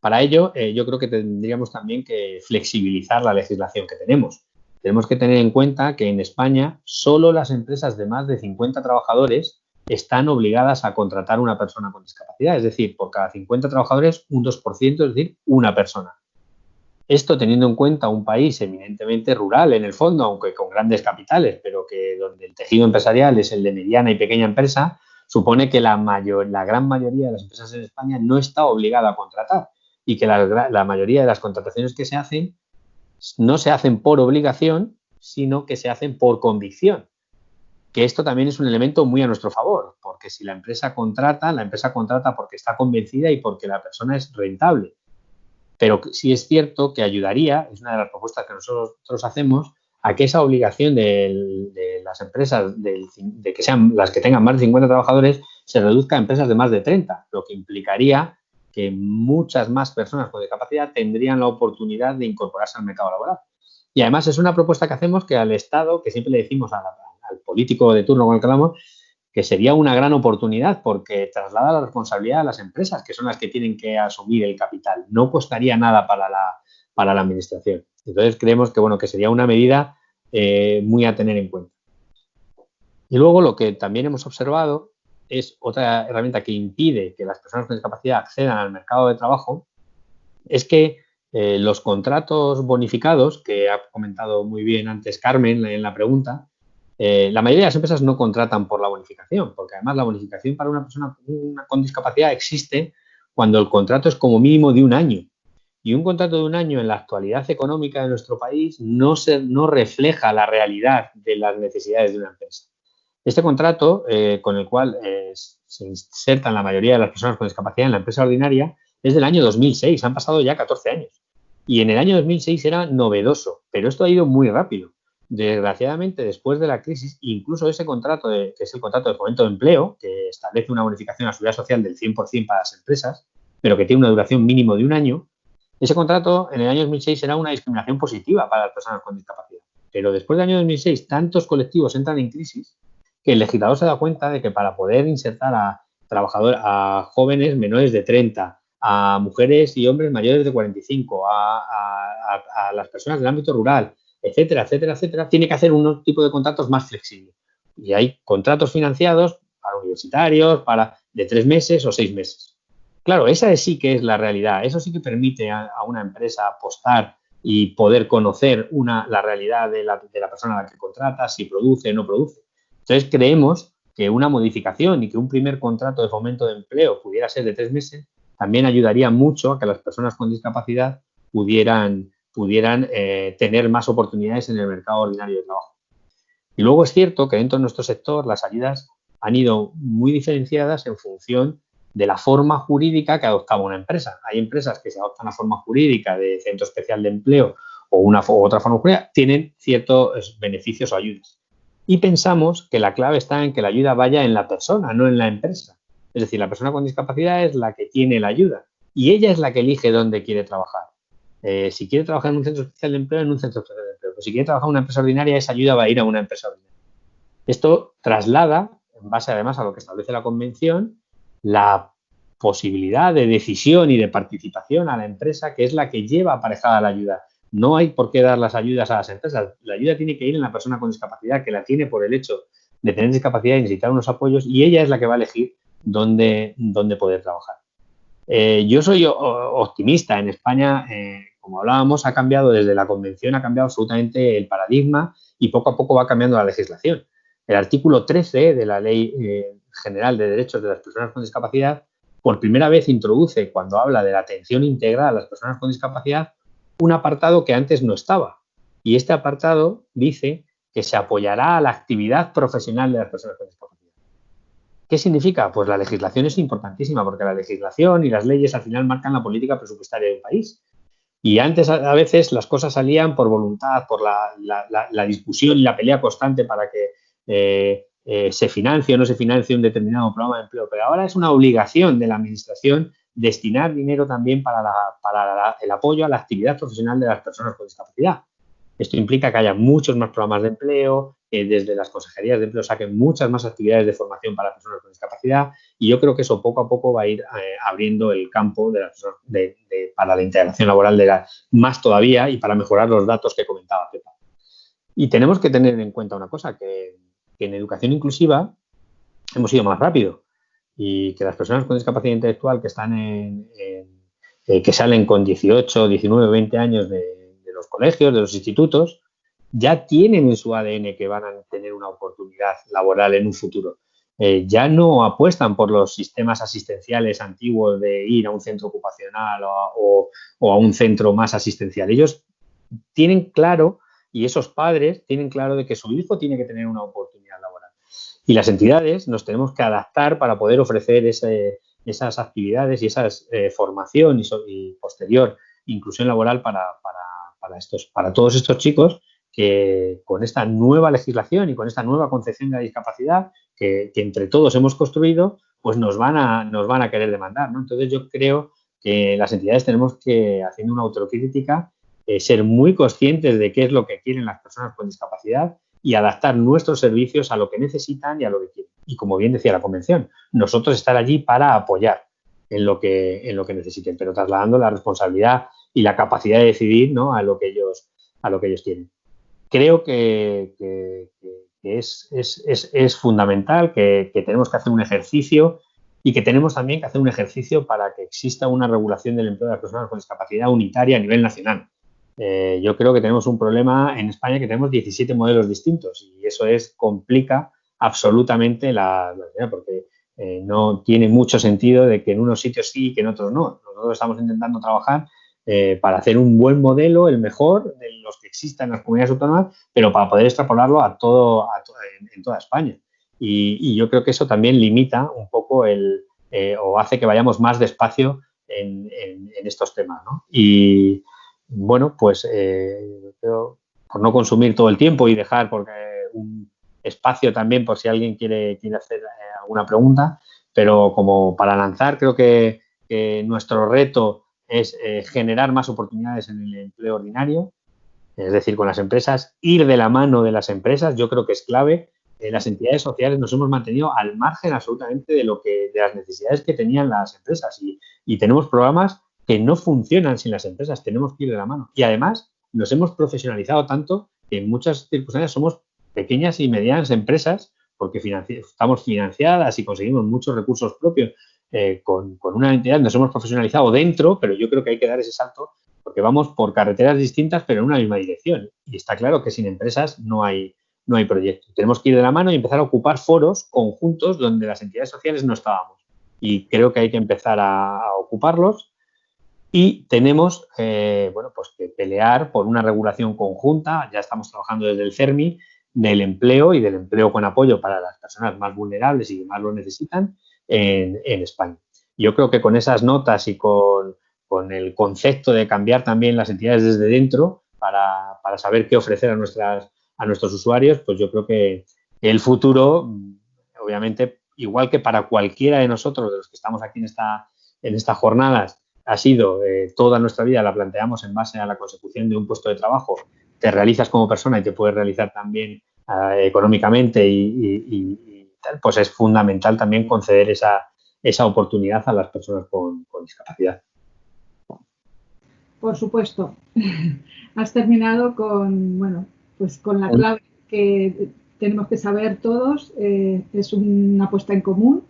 Para ello, yo creo que tendríamos también que flexibilizar la legislación que tenemos. Tenemos que tener en cuenta que en España solo las empresas de más de 50 trabajadores están obligadas a contratar una persona con discapacidad. Es decir, por cada 50 trabajadores, un 2%, es decir, una persona. Esto teniendo en cuenta un país eminentemente rural en el fondo, aunque con grandes capitales, pero que donde el tejido empresarial es el de mediana y pequeña empresa, supone que la gran mayoría de las empresas en España no está obligada a contratar y que la mayoría de las contrataciones que se hacen no se hacen por obligación, sino que se hacen por convicción. Que esto también es un elemento muy a nuestro favor, porque si la empresa contrata porque está convencida y porque la persona es rentable. Pero sí es cierto que ayudaría, es una de las propuestas que nosotros hacemos, a que esa obligación de las empresas, de que sean las que tengan más de 50 trabajadores, se reduzca a empresas de más de 30, lo que implicaría que muchas más personas con discapacidad tendrían la oportunidad de incorporarse al mercado laboral. Y además es una propuesta que hacemos que al Estado, que siempre le decimos al político de turno con el que hablamos, que sería una gran oportunidad porque traslada la responsabilidad a las empresas, que son las que tienen que asumir el capital. No costaría nada para la administración. Entonces creemos que sería una medida muy a tener en cuenta. Y luego lo que también hemos observado es otra herramienta que impide que las personas con discapacidad accedan al mercado de trabajo, es que los contratos bonificados, que ha comentado muy bien antes Carmen en la pregunta, la mayoría de las empresas no contratan por la bonificación, porque además la bonificación para una persona con discapacidad existe cuando el contrato es como mínimo de un año. Y un contrato de un año en la actualidad económica de nuestro país no refleja la realidad de las necesidades de una empresa. Este contrato, con el cual se insertan la mayoría de las personas con discapacidad en la empresa ordinaria, es del año 2006, han pasado ya 14 años. Y en el año 2006 era novedoso, pero esto ha ido muy rápido. Desgraciadamente, después de la crisis, incluso ese contrato, que es el contrato de fomento de empleo, que establece una bonificación a la seguridad social del 100% para las empresas, pero que tiene una duración mínimo de un año, ese contrato en el año 2006 era una discriminación positiva para las personas con discapacidad. Pero después del año 2006, tantos colectivos entran en crisis que el legislador se da cuenta de que para poder insertar a jóvenes menores de 30, a mujeres y hombres mayores de 45, a las personas del ámbito rural, etcétera, etcétera, etcétera, tiene que hacer un tipo de contratos más flexibles. Y hay contratos financiados para universitarios, de 3 meses o 6 meses. Claro, esa sí que es la realidad. Eso sí que permite a una empresa apostar y poder conocer la realidad de la persona a la que contrata, si produce o no produce. Entonces, creemos que una modificación y que un primer contrato de fomento de empleo pudiera ser de 3 meses también ayudaría mucho a que las personas con discapacidad pudieran pudieran tener más oportunidades en el mercado ordinario de trabajo. Y luego es cierto que dentro de nuestro sector las ayudas han ido muy diferenciadas en función de la forma jurídica que adoptaba una empresa. Hay empresas que se adoptan la forma jurídica de centro especial de empleo o otra forma jurídica, tienen ciertos beneficios o ayudas. Y pensamos que la clave está en que la ayuda vaya en la persona, no en la empresa. Es decir, la persona con discapacidad es la que tiene la ayuda y ella es la que elige dónde quiere trabajar. Si quiere trabajar en un centro especial de empleo, en un centro especial de empleo. Pero si quiere trabajar en una empresa ordinaria, esa ayuda va a ir a una empresa ordinaria. Esto traslada, en base además a lo que establece la Convención, la posibilidad de decisión y de participación a la empresa, que es la que lleva aparejada la ayuda. No hay por qué dar las ayudas a las empresas. La ayuda tiene que ir en la persona con discapacidad, que la tiene por el hecho de tener discapacidad y necesitar unos apoyos, y ella es la que va a elegir dónde poder trabajar. Yo soy optimista. En España, como hablábamos, ha cambiado desde la Convención, ha cambiado absolutamente el paradigma y poco a poco va cambiando la legislación. El artículo 13 de la Ley General de Derechos de las Personas con Discapacidad, por primera vez introduce, cuando habla de la atención integral a las personas con discapacidad, un apartado que antes no estaba. Y este apartado dice que se apoyará a la actividad profesional de las personas con discapacidad. ¿Qué significa? Pues la legislación es importantísima, porque la legislación y las leyes al final marcan la política presupuestaria del país. Y antes a veces las cosas salían por voluntad, por la discusión y la pelea constante para que se financie o no se financie un determinado programa de empleo. Pero ahora es una obligación de la Administración destinar dinero también para el apoyo a la actividad profesional de las personas con discapacidad. Esto implica que haya muchos más programas de empleo, desde las consejerías de empleo saquen muchas más actividades de formación para personas con discapacidad, y yo creo que eso poco a poco va a ir abriendo el campo para la integración laboral más todavía y para mejorar los datos que comentaba Pepa. Y tenemos que tener en cuenta una cosa, que en educación inclusiva hemos ido más rápido y que las personas con discapacidad intelectual que están que salen con 18, 19, 20 años de los colegios, de los institutos, ya tienen en su ADN que van a tener una oportunidad laboral en un futuro. Ya no apuestan por los sistemas asistenciales antiguos de ir a un centro ocupacional o a un centro más asistencial. Ellos tienen claro, y esos padres tienen claro, de que su hijo tiene que tener una oportunidad laboral. Y las entidades nos tenemos que adaptar para poder ofrecer esas actividades y esa formación y posterior inclusión laboral para todos estos chicos, que con esta nueva legislación y con esta nueva concepción de la discapacidad que entre todos hemos construido, pues nos van a querer demandar, ¿no? Entonces yo creo que las entidades tenemos que, haciendo una autocrítica, ser muy conscientes de qué es lo que quieren las personas con discapacidad y adaptar nuestros servicios a lo que necesitan y a lo que quieren. Y como bien decía la Convención, nosotros estar allí para apoyar en lo que necesiten, pero trasladando la responsabilidad y la capacidad de decidir, ¿no?, a lo que ellos quieren. Creo que es fundamental, que tenemos que hacer un ejercicio y que tenemos también que hacer un ejercicio para que exista una regulación del empleo de las personas con discapacidad unitaria a nivel nacional. Yo creo que tenemos un problema en España, que tenemos 17 modelos distintos, y eso complica absolutamente porque no tiene mucho sentido de que en unos sitios sí y que en otros no. Nosotros estamos intentando trabajar para hacer un buen modelo, el mejor de los que existan en las comunidades autónomas, pero para poder extrapolarlo en toda España. Y yo creo que eso también limita un poco o hace que vayamos más despacio en estos temas, ¿no? Y bueno, pues por no consumir todo el tiempo y dejar un espacio también por si alguien quiere hacer alguna pregunta, pero como para lanzar, creo que nuestro reto es generar más oportunidades en el empleo ordinario, es decir, con las empresas, ir de la mano de las empresas. Yo creo que es clave. Las entidades sociales nos hemos mantenido al margen absolutamente de las necesidades que tenían las empresas, y tenemos programas que no funcionan sin las empresas. Tenemos que ir de la mano. Y además nos hemos profesionalizado tanto que en muchas circunstancias somos pequeñas y medianas empresas, porque estamos financiadas y conseguimos muchos recursos propios. Con una entidad nos hemos profesionalizado dentro, pero yo creo que hay que dar ese salto, porque vamos por carreteras distintas pero en una misma dirección, y está claro que sin empresas no hay proyecto. Tenemos que ir de la mano y empezar a ocupar foros conjuntos donde las entidades sociales no estábamos, y creo que hay que empezar a ocuparlos. Y tenemos pues que pelear por una regulación conjunta, ya estamos trabajando desde el CERMI, del empleo y del empleo con apoyo para las personas más vulnerables y que más lo necesitan en España. Yo creo que con esas notas y con el concepto de cambiar también las entidades desde dentro para saber qué ofrecer a nuestros usuarios, pues yo creo que el futuro, obviamente, igual que para cualquiera de nosotros, de los que estamos aquí en estas jornadas, ha sido toda nuestra vida la planteamos en base a la consecución de un puesto de trabajo, te realizas como persona y te puedes realizar también económicamente y tal, pues es fundamental también conceder esa oportunidad a las personas con discapacidad. Por supuesto. Has terminado con, bueno, pues con la clave que tenemos que saber todos. Es una apuesta en común.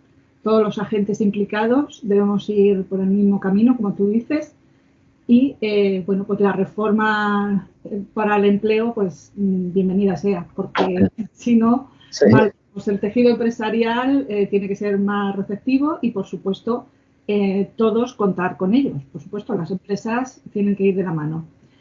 Todos los agentes implicados debemos ir por el mismo camino, como tú dices. Y, bueno, pues la reforma para el empleo, pues bienvenida sea, porque si no, sí, vale, pues el tejido empresarial tiene que ser más receptivo y, por supuesto, todos contar con ellos. Por supuesto, las empresas tienen que ir de la mano.